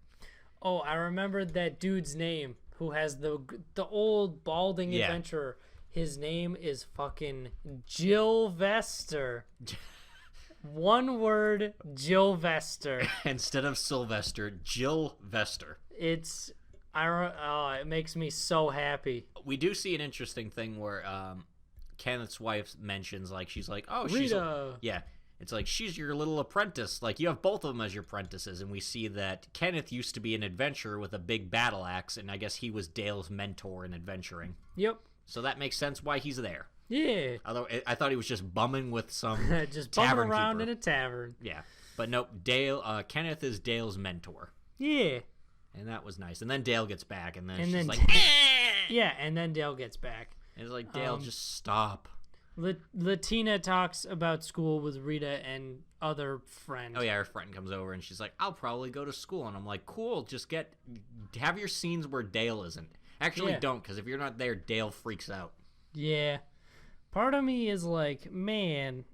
Oh, I remembered that dude's name who has the old balding adventurer. His name is fucking Gilvester. One word, Gilvester. Instead of Sylvester, Gilvester. It makes me so happy. We do see an interesting thing where Kenneth's wife mentions, like, she's like, oh, Rita. It's like, she's your little apprentice. Like, you have both of them as your apprentices. And we see that Kenneth used to be an adventurer with a big battle axe, and I guess he was Dale's mentor in adventuring. Yep. So that makes sense why he's there. Yeah. Although I thought he was just bumming with some just tavern bumming around keeper. in a tavern. Yeah. But nope, Kenneth is Dale's mentor. Yeah. And that was nice. And then Dale gets back, and then and she's then, like, yeah, and then Dale gets back. And it's like, Dale, just stop. Latina talks about school with Rita and other friends. Oh, yeah, her friend comes over, and she's like, I'll probably go to school. And I'm like, cool, just have your scenes where Dale isn't. Actually, don't, because if you're not there, Dale freaks out. Yeah. Part of me is like, man,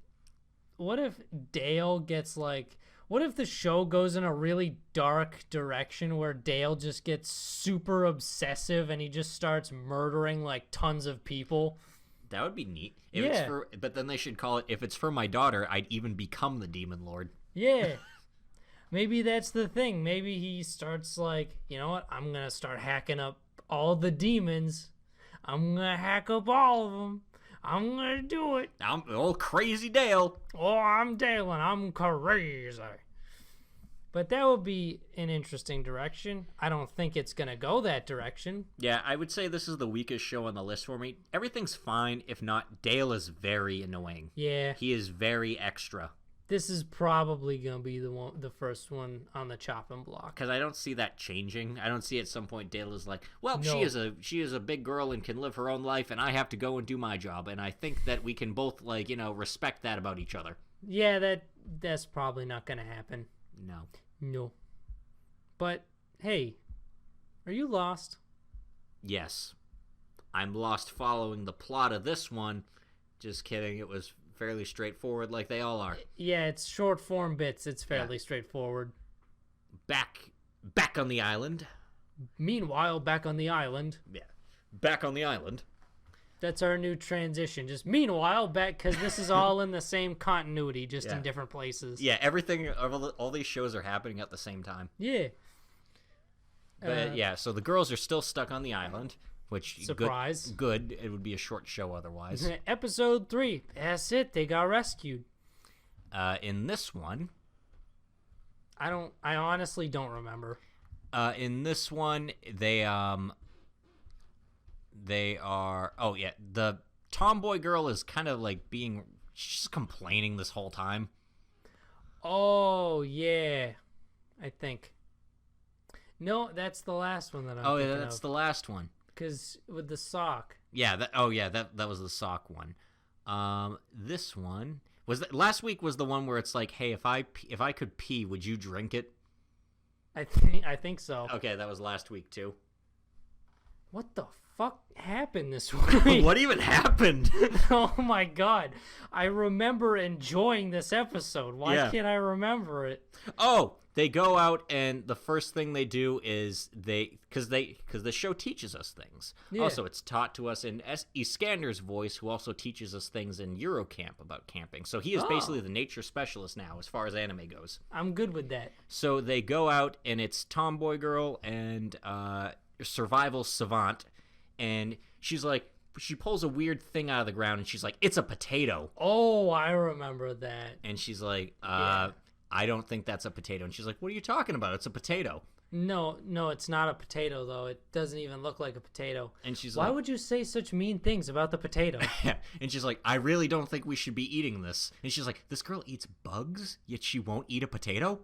what if Dale gets like... What if the show goes in a really dark direction where Dale just gets super obsessive and he just starts murdering like tons of people? That would be neat. But then they should call it, if it's for my daughter, I'd even become the Demon Lord. Yeah. Maybe that's the thing. Maybe he starts like, you know what? I'm going to start hacking up all the demons. I'm going to hack up all of them. I'm going to do it. I'm old crazy Dale. Oh, I'm Dale and I'm crazy. But that would be an interesting direction. I don't think it's going to go that direction. Yeah, I would say this is the weakest show on the list for me. Everything's fine. If not, Dale is very annoying. Yeah. He is very extra. This is probably gonna be the first one on the chopping block. Because I don't see that changing. I don't see at some point Dayla's like, well, No. she is a big girl and can live her own life, and I have to go and do my job. And I think that we can both respect that about each other. Yeah, that's probably not gonna happen. No. But hey, are you lost? Yes, I'm lost following the plot of this one. Just kidding. It was fairly straightforward, like they all are. Yeah, it's short form bits. It's fairly straightforward. Back on the island. Meanwhile, back on the island. Yeah, back on the island. That's our new transition. Just meanwhile, back, because this is all in the same continuity, just in different places. Yeah, everything, all these shows are happening at the same time. Yeah. But so the girls are still stuck on the island, which surprise. Good. It would be a short show otherwise. Episode 3. That's it. They got rescued. In this one, I honestly don't remember. In this one, they are. Oh yeah, the tomboy girl is kind of like she's complaining this whole time. Oh yeah, I think. No, that's the last one that I'm thinking that's of. the last one. Because with the sock. Yeah. That was the sock one. This one last week was the one where it's like, hey, if I could pee, would you drink it? I think so. Okay, that was last week too. What the fuck happened this week? What even happened? Oh my god. I remember enjoying this episode. Why can't I remember it? Oh, they go out and the first thing they do is because the show teaches us things. Yeah. Also, it's taught to us in Iskander's voice, who also teaches us things in Eurocamp about camping. So he is basically the nature specialist now as far as anime goes. I'm good with that. So they go out and it's Tomboy Girl and Survival Savant, and she's like, she pulls a weird thing out of the ground and she's like, it's a potato. Oh, I remember that. And she's like, I don't think that's a potato. And she's like, what are you talking about? It's a potato. No, it's not a potato, though. It doesn't even look like a potato. And she's Why would you say such mean things about the potato? And she's like, I really don't think we should be eating this. And she's like, this girl eats bugs, yet she won't eat a potato?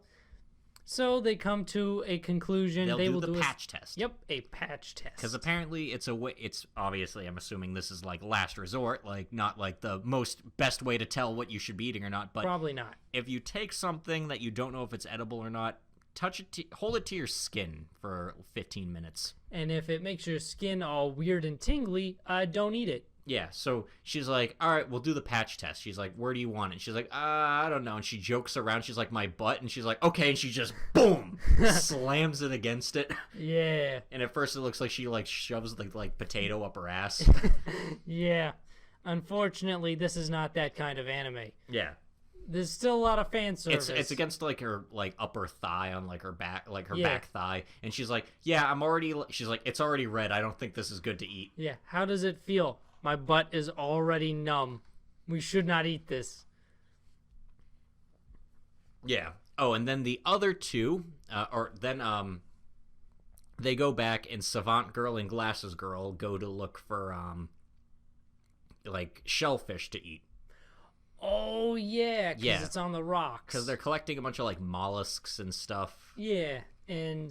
So they come to a conclusion. They will do the patch test. Yep, a patch test. Because apparently it's obviously, I'm assuming this is like last resort, like not like the best way to tell what you should be eating or not. But probably not. If you take something that you don't know if it's edible or not, hold it to your skin for 15 minutes. And if it makes your skin all weird and tingly, don't eat it. Yeah, so she's like, all right, we'll do the patch test. She's like, where do you want it? She's like, I don't know. And she jokes around. She's like, my butt. And she's like, okay. And she just, boom, slams it against it. Yeah. And at first it looks like she shoves the potato up her ass. Yeah. Unfortunately, this is not that kind of anime. Yeah. There's still a lot of fan service. It's against her upper thigh on her back, her back thigh. And she's like, yeah, she's like, it's already red. I don't think this is good to eat. Yeah. How does it feel? My butt is already numb. We should not eat this. Yeah. Oh, and then the other two, they go back and Savant Girl and Glasses Girl go to look for, shellfish to eat. Oh, yeah, because it's on the rocks. Because they're collecting a bunch of, mollusks and stuff. Yeah, and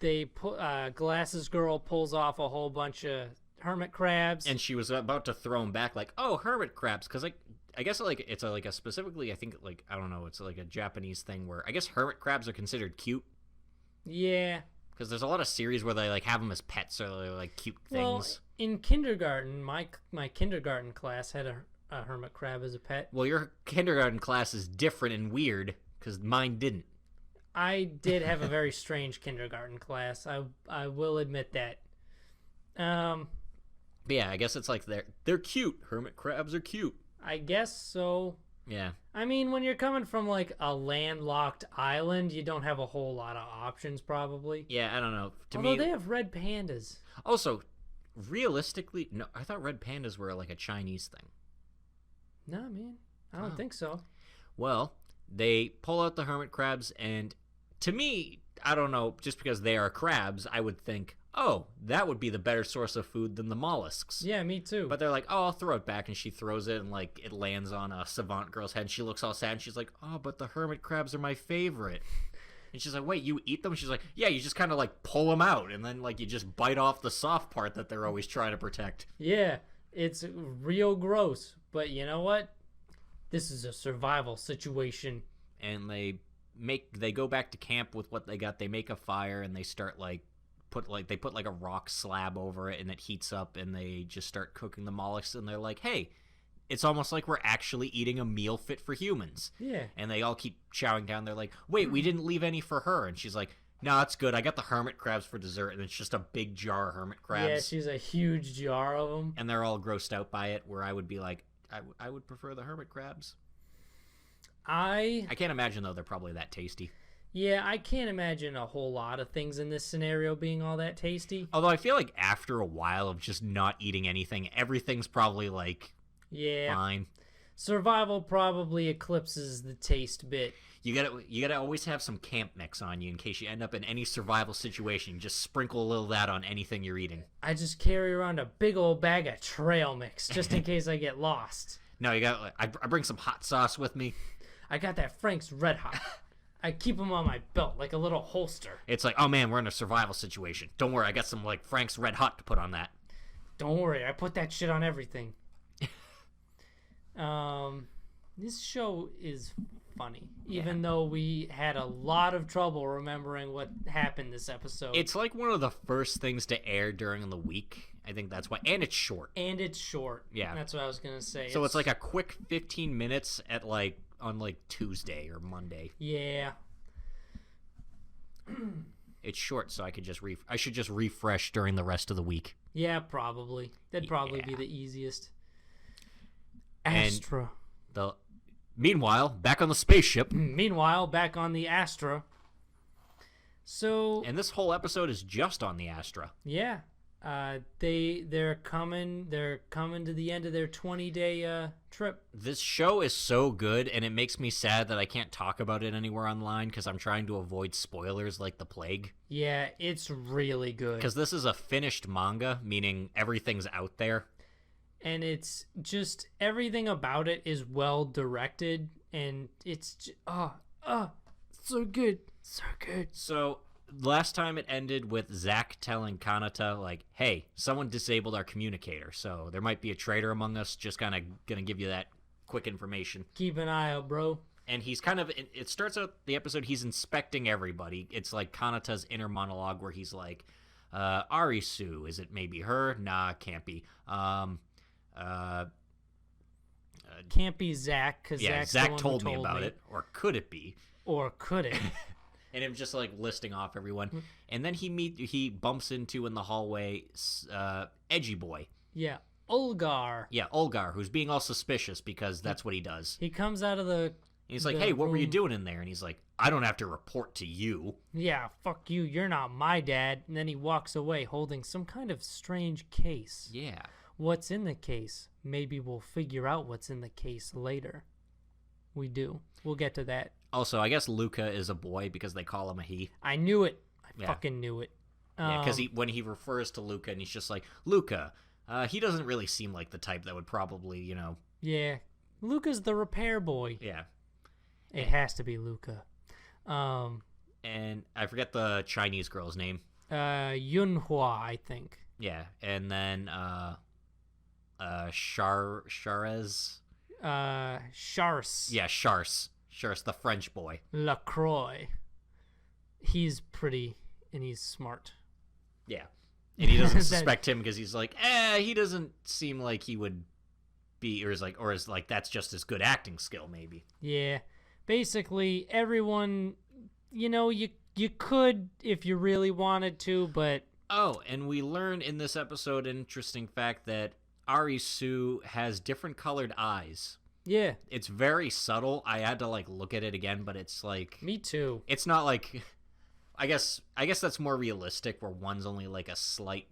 Glasses Girl pulls off a whole bunch of hermit crabs, and she was about to throw them back, like, oh, hermit crabs, because I guess it's a specifically, I think, I don't know, it's like a Japanese thing where I guess hermit crabs are considered cute. Yeah, because there's a lot of series where they have them as pets or they're cute things. Well, in kindergarten, my kindergarten class had a hermit crab as a pet. Well, your kindergarten class is different and weird because mine didn't. I did have a very strange kindergarten class. I will admit that. But yeah, I guess it's they're cute. Hermit crabs are cute. I guess so. Yeah. I mean, when you're coming from a landlocked island, you don't have a whole lot of options, probably. Yeah, I don't know. Although they have red pandas. Also, realistically, no, I thought red pandas were a Chinese thing. No, man, I don't think so. Well, they pull out the hermit crabs, and to me, I don't know, just because they are crabs, I would think, oh, that would be the better source of food than the mollusks. Yeah, me too. But they're like, oh, I'll throw it back, and she throws it, and like it lands on a savant girl's head. And she looks all sad, and she's like, oh, but the hermit crabs are my favorite. And she's like, wait, you eat them? She's like, yeah, you just kind of like pull them out, and then like you just bite off the soft part that they're always trying to protect. Yeah, it's real gross. But you know what? This is a survival situation. And they go back to camp with what they got. They make a fire, and they start put like a rock slab over it, and it heats up, and they just start cooking the mollusks. And they're like, hey, it's almost like we're actually eating a meal fit for humans. Yeah. And they all keep chowing down. They're like, wait, we didn't leave any for her. And she's like, no, it's good. I got the hermit crabs for dessert. And it's just a big jar of hermit crabs. Yeah, she's a huge jar of them. And they're all grossed out by it, where I would be like, I would prefer the hermit crabs. I can't imagine, though, they're probably that tasty. Yeah, I can't imagine a whole lot of things in this scenario being all that tasty. Although I feel like after a while of just not eating anything, everything's probably like... Yeah. Fine. Survival probably eclipses the taste bit. You gotta always have some camp mix on you in case you end up in any survival situation. Just sprinkle a little of that on anything you're eating. I just carry around a big old bag of trail mix just in case I get lost. No, I bring some hot sauce with me. I got that Frank's Red Hot. I keep them on my belt like a little holster. It's like, oh man, we're in a survival situation. Don't worry, I got some like Frank's Red Hot to put on that. Don't worry, I put that shit on everything. This show is funny, even though we had a lot of trouble remembering what happened this episode. It's like one of the first things to air during the week. I think that's why. And it's short. Yeah. That's what I was going to say. So it's like a quick 15 minutes on Tuesday or Monday. Yeah. It's short, so I should just refresh during the rest of the week. Yeah, probably. That'd probably be the easiest. Astra. Meanwhile, back on the spaceship. Meanwhile, back on the Astra. And this whole episode is just on the Astra. Yeah. They're coming to the end of their 20-day trip. This show is so good, and it makes me sad that I can't talk about it anywhere online because I'm trying to avoid spoilers like the plague. Yeah, it's really good. Because this is a finished manga, meaning everything's out there. And it's just, everything about it is well directed, and it's just, so good. So good. So, last time it ended with Zack telling Kanata, like, hey, someone disabled our communicator, so there might be a traitor among us, just kind of gonna give you that quick information. Keep an eye out, bro. And he's it starts out the episode, he's inspecting everybody. It's like Kanata's inner monologue where he's like, Arisu, is it maybe her? Nah, can't be. Can't be Zack, because Zack told me about it. Or could it be? Or could it? And him just like listing off everyone. And then he bumps into in the hallway Edgy Boy. Yeah, Olgar. Yeah, Olgar, who's being all suspicious because that's what he does. He comes out of the... He's like, hey, what were you doing in there? And he's like, I don't have to report to you. Yeah, fuck you. You're not my dad. And then he walks away holding some kind of strange case. Yeah. What's in the case? Maybe we'll figure out what's in the case later. We do. We'll get to that. Also, I guess Luca is a boy because they call him a he. I knew it. I fucking knew it. Yeah, because when he refers to Luca and he's just like, Luca, he doesn't really seem like the type that would probably, Yeah. Luca's the repair boy. Yeah. It has to be Luca. And I forget the Chinese girl's name. Yunhua, I think. Yeah, and then Charez. Chars. Yeah, Chars, the French boy. Lacroix. He's pretty and he's smart. Yeah, and he doesn't suspect him because he's like, he doesn't seem like he would be, or is like that's just his good acting skill, maybe. Yeah, basically everyone, you could if you really wanted to, but. Oh, and we learn in this episode an interesting fact that Arisu has different colored eyes. Yeah. It's very subtle. I had to look at it again, but it's like... Me too. It's not like... I guess that's more realistic where one's only a slight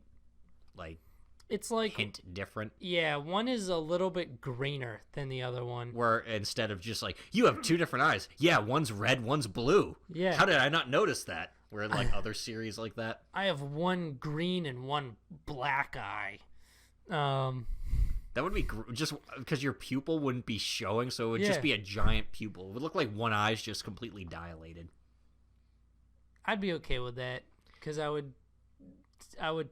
it's like hint different. Yeah, one is a little bit greener than the other one. Where instead of just you have two different eyes. Yeah, one's red, one's blue. Yeah. How did I not notice that? We're in like other series like that. I have one green and one black eye. That would be just because your pupil wouldn't be showing, so it would just be a giant pupil. It would look like one eye's just completely dilated. I'd be okay with that because I would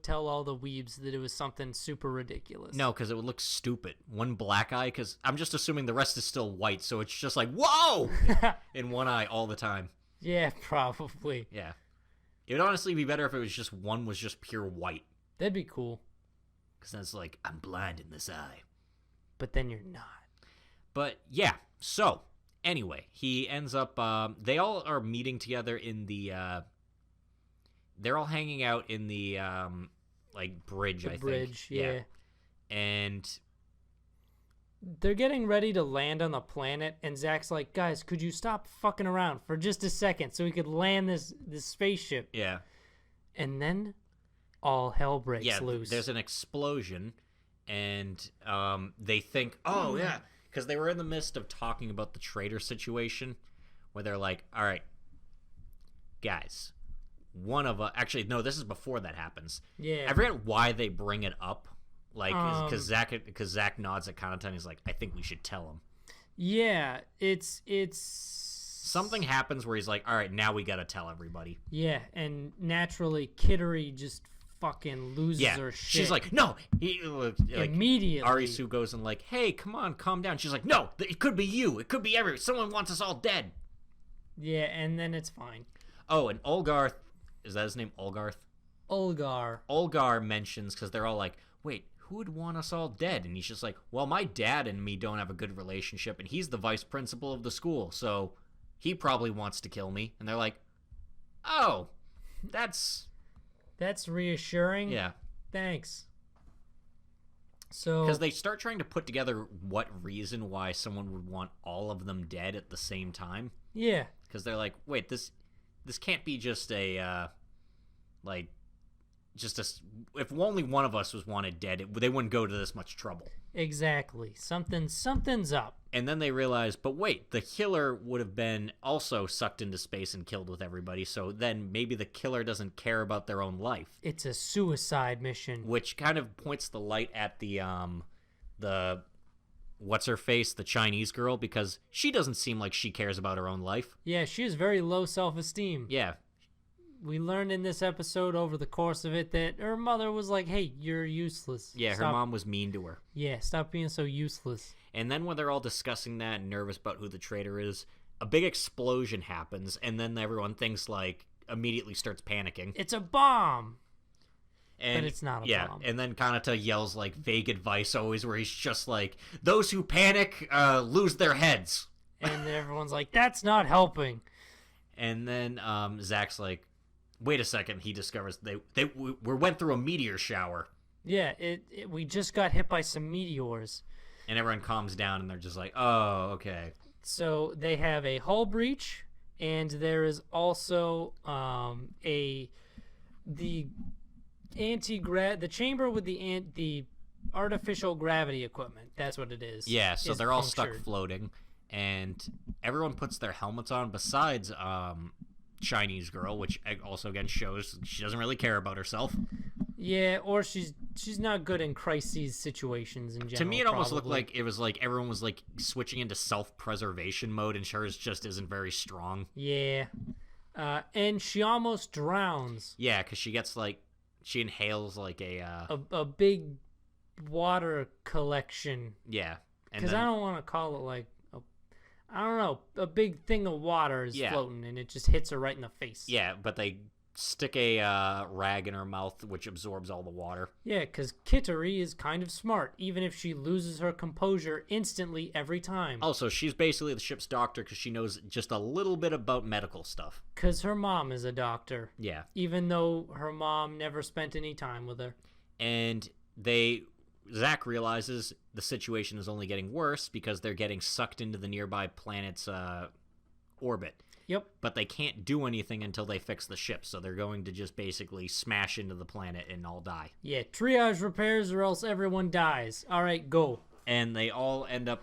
tell all the weebs that it was something super ridiculous. No, because it would look stupid. One black eye, because I'm just assuming the rest is still white, so it's just like, whoa! in one eye all the time. Yeah, probably. Yeah. It would honestly be better if it was just one was just pure white. That'd be cool. Because then it's like, I'm blind in this eye. But then you're not. But yeah, so anyway, he ends up, they all are meeting together in the, they're all hanging out in the, like, bridge, I think. Bridge, yeah. And they're getting ready to land on the planet, and Zach's like, guys, could you stop fucking around for just a second so we could land this spaceship? Yeah. And then all hell breaks loose. There's an explosion, and they think, oh, yeah, because they were in the midst of talking about the traitor situation, where they're like, all right, guys, one of us... Actually, no, this is before that happens. Yeah. I forget why they bring it up, like, because Zach nods at Kanata, and he's like, I think we should tell him. Yeah, it's... Something happens where he's like, all right, now we gotta tell everybody. Yeah, and naturally, Kittery just fucking loses her shit. She's like, no! Like, immediately. Arisu goes and like, hey, come on, calm down. She's like, no, it could be you. It could be someone wants us all dead. Yeah, and then it's fine. Oh, and Olgarth, is that his name, Olgarth? Olgar mentions, because they're all like, wait, who would want us all dead? And he's just like, well, my dad and me don't have a good relationship, and he's the vice principal of the school, so he probably wants to kill me. And they're like, oh, that's reassuring. Yeah. Thanks. So, because they start trying to put together what reason why someone would want all of them dead at the same time. Yeah. Because they're like, wait, this can't be just a, if only one of us was wanted dead, they wouldn't go to this much trouble. Exactly. Something's up. And then they realize, but wait, the killer would have been also sucked into space and killed with everybody, so then maybe the killer doesn't care about their own life. It's a suicide mission. Which kind of points the light at the what's-her-face, the Chinese girl, because she doesn't seem like she cares about her own life. Yeah, she has very low self-esteem. Yeah. We learned in this episode over the course of it that her mother was like, hey, you're useless. Yeah, her mom was mean to her. Yeah, stop being so useless. And then when they're all discussing that and nervous about who the traitor is, a big explosion happens, and then everyone thinks, like, immediately starts panicking. It's a bomb! And, but it's not a bomb. And then Kanata yells, like, vague advice always, where he's just like, those who panic lose their heads. And everyone's like, that's not helping. And then Zach's like, wait a second, he discovers we went through a meteor shower. Yeah, we just got hit by some meteors. And everyone calms down, and they're just like, oh, okay. So they have a hull breach, and there is also the chamber with the artificial gravity equipment. That's what it is. Yeah, so they're all stuck floating, and everyone puts their helmets on besides Chinese girl, which also again shows she doesn't really care about herself. Yeah, or she's not good in crises situations in general. To me, it almost looked like it was like everyone was like switching into self-preservation mode, and hers just isn't very strong. Yeah, and she almost drowns. Yeah, because she gets like she inhales like a big water collection. Yeah, because I don't want to call it like I don't know, a big thing of water is floating, and it just hits her right in the face. Yeah, but they stick a rag in her mouth, which absorbs all the water. Yeah, because Kittery is kind of smart, even if she loses her composure instantly every time. Also, she's basically the ship's doctor because she knows just a little bit about medical stuff. Because her mom is a doctor. Yeah. Even though her mom never spent any time with her. And Zach realizes the situation is only getting worse because they're getting sucked into the nearby planet's orbit. Yep. But they can't do anything until they fix the ship, so they're going to just basically smash into the planet and all die. Yeah, triage repairs or else everyone dies. All right, go. And they all end up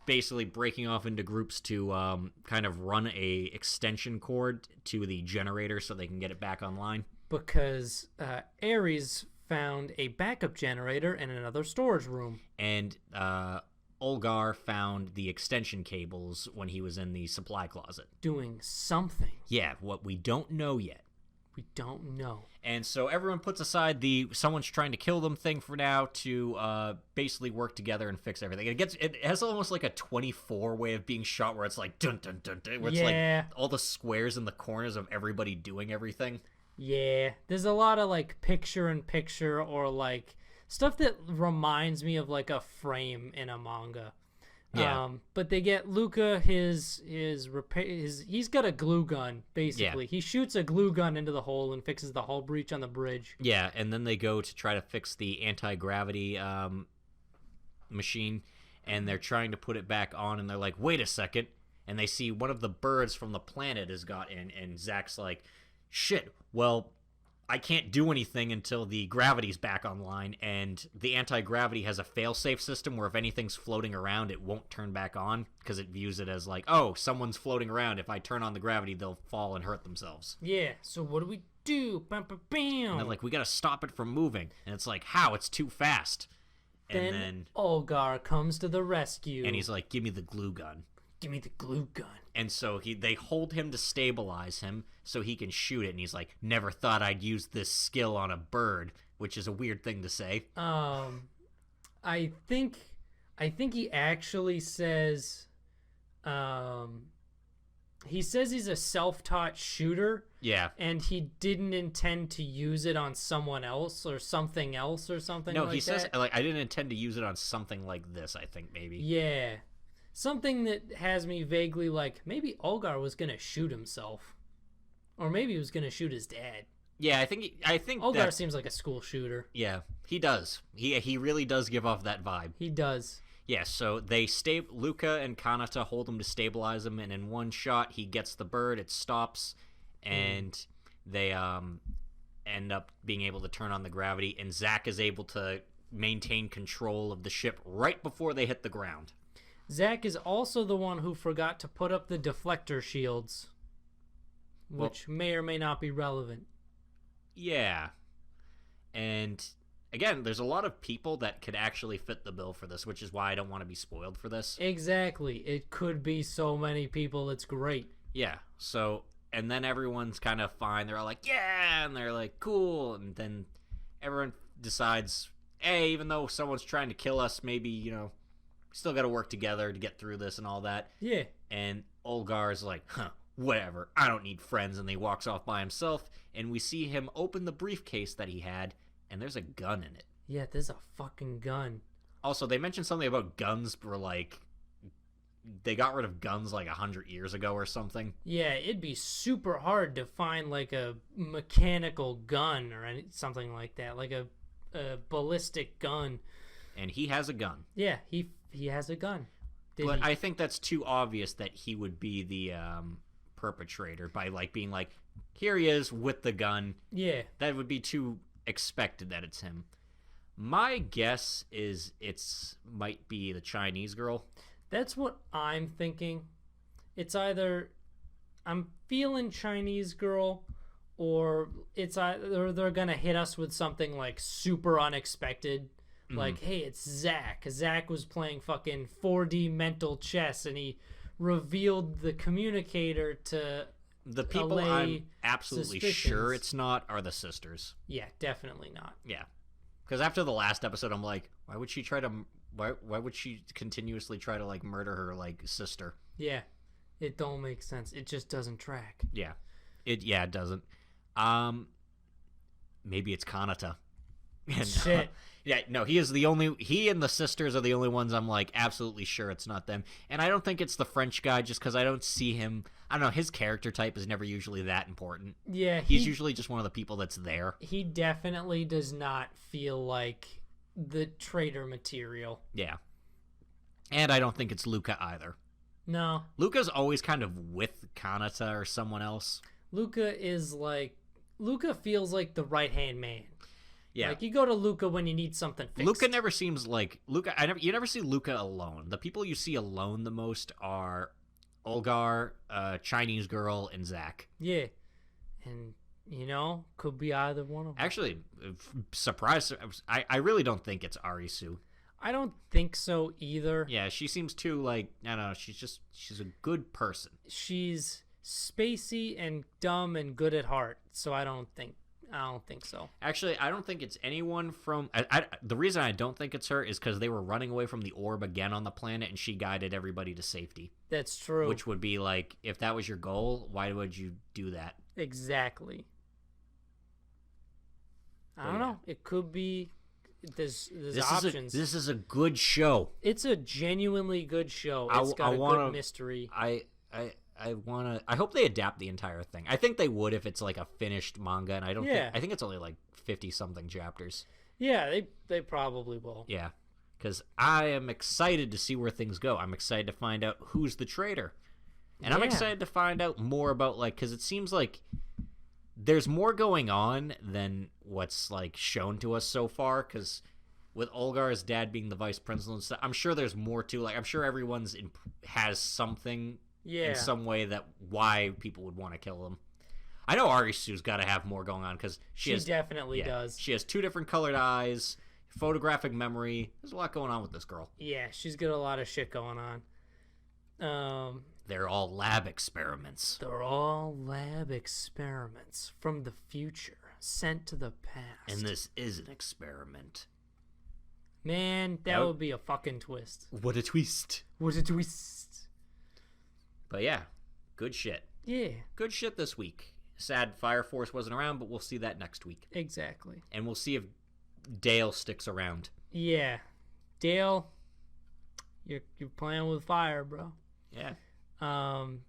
basically breaking off into groups to kind of run a extension cord to the generator so they can get it back online. Because Ares found a backup generator in another storage room. And Olgar found the extension cables when he was in the supply closet. Doing something. Yeah, what we don't know yet. We don't know. And so everyone puts aside the someone's trying to kill them thing for now to basically work together and fix everything. It has almost like a 24 way of being shot where it's like dun dun dun dun, where it's like all the squares in the corners of everybody doing everything. Yeah, there's a lot of like picture in picture or like stuff that reminds me of like a frame in a manga. Yeah. But they get Luca his he's got a glue gun basically. Yeah. He shoots a glue gun into the hole and fixes the hull breach on the bridge. Yeah, and then they go to try to fix the anti-gravity machine, and they're trying to put it back on, and they're like, wait a second, and they see one of the birds from the planet has got in, and Zach's like, shit, well, I can't do anything until the gravity's back online, and the anti-gravity has a fail-safe system where if anything's floating around, it won't turn back on, because it views it as like, oh, someone's floating around. If I turn on the gravity, they'll fall and hurt themselves. Yeah, so what do we do? Bam, bam, bam. And they're like, we gotta stop it from moving. And it's like, how? It's too fast. And then Olgar comes to the rescue. And he's like, give me the glue gun. Give me the glue gun. And so they hold him to stabilize him so he can shoot it. And he's like, never thought I'd use this skill on a bird, which is a weird thing to say. I think he actually says, he says he's a self-taught shooter. Yeah. And he didn't intend to use it on someone else or something else or something like that. No, he says, like, I didn't intend to use it on something like this, I think, maybe. Yeah. Something that has me vaguely like, maybe Olgar was going to shoot himself. Or maybe he was going to shoot his dad. Yeah, I think Olgar seems like a school shooter. Yeah, he does. He really does give off that vibe. He does. Yeah, so Luca and Kanata hold him to stabilize him, and in one shot he gets the bird, it stops, and they end up being able to turn on the gravity, and Zach is able to maintain control of the ship right before they hit the ground. Zach is also the one who forgot to put up the deflector shields, which may or may not be relevant. Yeah. And again, there's a lot of people that could actually fit the bill for this, which is why I don't want to be spoiled for this. Exactly. It could be so many people. It's great. Yeah. So, and then everyone's kind of fine. They're all like, yeah, and they're like, cool. And then everyone decides, hey, even though someone's trying to kill us, maybe, we still got to work together to get through this and all that. Yeah. And Olgar's like, whatever, I don't need friends. And he walks off by himself, and we see him open the briefcase that he had, and there's a gun in it. Yeah, there's a fucking gun. Also, they mentioned something about guns were like, they got rid of guns like 100 years ago or something. Yeah, it'd be super hard to find like a mechanical gun or something like that, like a ballistic gun. And he has a gun. Yeah, he has a gun. But I think that's too obvious that he would be the perpetrator by like being like, here he is with the gun. Yeah. That would be too expected that it's him. My guess is might be the Chinese girl. That's what I'm thinking. It's either I'm feeling Chinese girl, or it's either they're gonna hit us with something like super unexpected. Like, hey, it's Zach. Zach was playing fucking 4D mental chess, and he revealed the communicator to the people I'm absolutely sure it's not are the sisters. Yeah, definitely not. Yeah, because after the last episode, I'm like, why would she continuously try to like murder her like sister? Yeah, it don't make sense. It just doesn't track. Yeah, it doesn't. Maybe it's Kanata. Shit. Yeah, no, he and the sisters are the only ones I'm like absolutely sure it's not them. And I don't think it's the French guy just because I don't see him. I don't know, his character type is never usually that important. Yeah. He's usually just one of the people that's there. He definitely does not feel like the traitor material. Yeah. And I don't think it's Luca either. No. Luca's always kind of with Kanata or someone else. Luca feels like the right-hand man. Yeah. Like, you go to Luca when you need something fixed. Luca never seems like Luca. You never see Luca alone. The people you see alone the most are Olgar, Chinese girl, and Zach. Yeah. And, could be either one of them. Actually, surprise! I really don't think it's Arisu. I don't think so either. Yeah, she seems too I don't know. She's a good person. She's spacey and dumb and good at heart. So I don't think so. Actually, I don't think it's anyone from. The reason I don't think it's her is because they were running away from the orb again on the planet, and she guided everybody to safety. That's true. Which would be like, if that was your goal, why would you do that? Exactly. I don't know. It could be. There's options. This is a good show. It's a genuinely good show. It's got a good mystery. I hope they adapt the entire thing. I think they would if it's like a finished manga, and I think it's only like 50 something chapters. Yeah, they probably will. Yeah, because I am excited to see where things go. I'm excited to find out who's the traitor, and I'm excited to find out more about because it seems like there's more going on than what's like shown to us so far. Because with Olgar's dad being the vice principal and stuff, I'm sure there's more to I'm sure everyone's has something. Yeah. In some way that why people would want to kill him. I know Arisu's got to have more going on because she definitely does. She has 2 different colored eyes, photographic memory. There's a lot going on with this girl. Yeah, she's got a lot of shit going on. They're all lab experiments. They're all lab experiments from the future sent to the past. And this is an experiment. Man, that would be a fucking twist. What a twist. What a twist. But yeah, good shit. Yeah. Good shit this week. Sad Fire Force wasn't around, but we'll see that next week. Exactly. And we'll see if Dale sticks around. Yeah. Dale, you're playing with fire, bro. Yeah.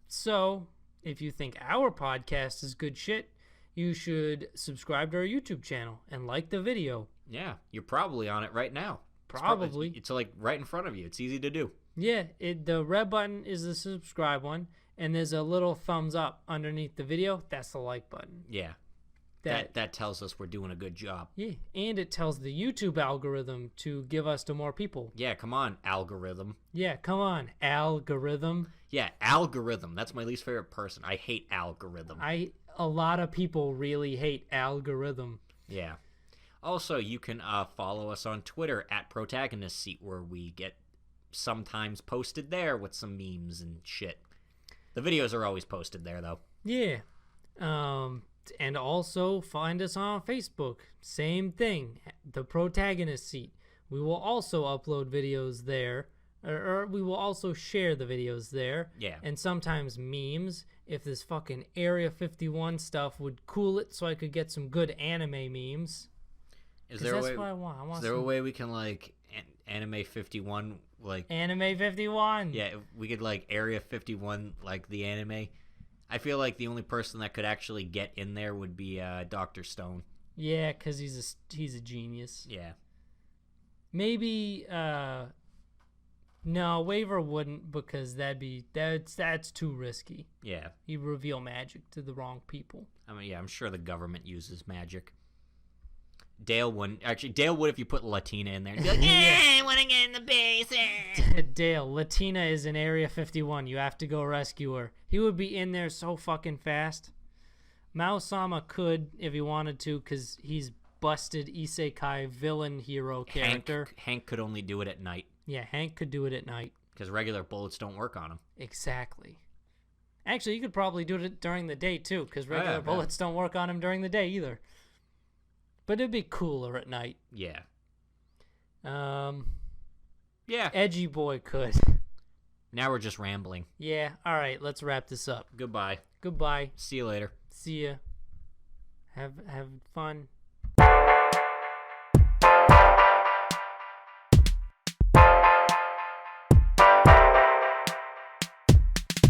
So, if you think our podcast is good shit, you should subscribe to our YouTube channel and like the video. Yeah, you're probably on it right now. Probably. It's like right in front of you. It's easy to do. Yeah, the red button is the subscribe one, and there's a little thumbs up underneath the video. That's the like button. Yeah. That tells us we're doing a good job. Yeah, and it tells the YouTube algorithm to give us to more people. Yeah, come on, algorithm. Yeah, come on, algorithm. Yeah, algorithm. That's my least favorite person. I hate algorithm. A lot of people really hate algorithm. Yeah. Also, you can follow us on Twitter at Protagonist Seat, where we get sometimes posted there with some memes and shit. The videos are always posted there, though. Yeah. And also find us on Facebook. Same thing. The Protagonist Seat. We will also upload videos there. Or we will also share the videos there. Yeah. And sometimes memes. If this fucking Area 51 stuff would cool it so I could get some good anime memes. Is there a way? What I want. Is there a way we can like anime 51 like Anime 51? Yeah, if we could like Area 51 like the anime. I feel like the only person that could actually get in there would be Dr. Stone. Yeah, because he's a genius. Yeah. Maybe no, Waver wouldn't, because that's too risky. Yeah. He'd reveal magic to the wrong people. I mean, yeah, I'm sure the government uses magic. Dale wouldn't. Actually, Dale would if you put Latina in there. Be like, I want to get in the base. Dale, Latina is in Area 51. You have to go rescue her. He would be in there so fucking fast. Mao-sama could if he wanted to, because he's busted isekai villain hero character. Hank could only do it at night. Yeah, Hank could do it at night. Because regular bullets don't work on him. Exactly. Actually, you could probably do it during the day, too, because regular bullets don't work on him during the day, either. But it'd be cooler at night. Yeah. Yeah. Edgy boy could. Now we're just rambling. Yeah. All right, let's wrap this up. Goodbye. Goodbye. See you later. See ya. Have fun.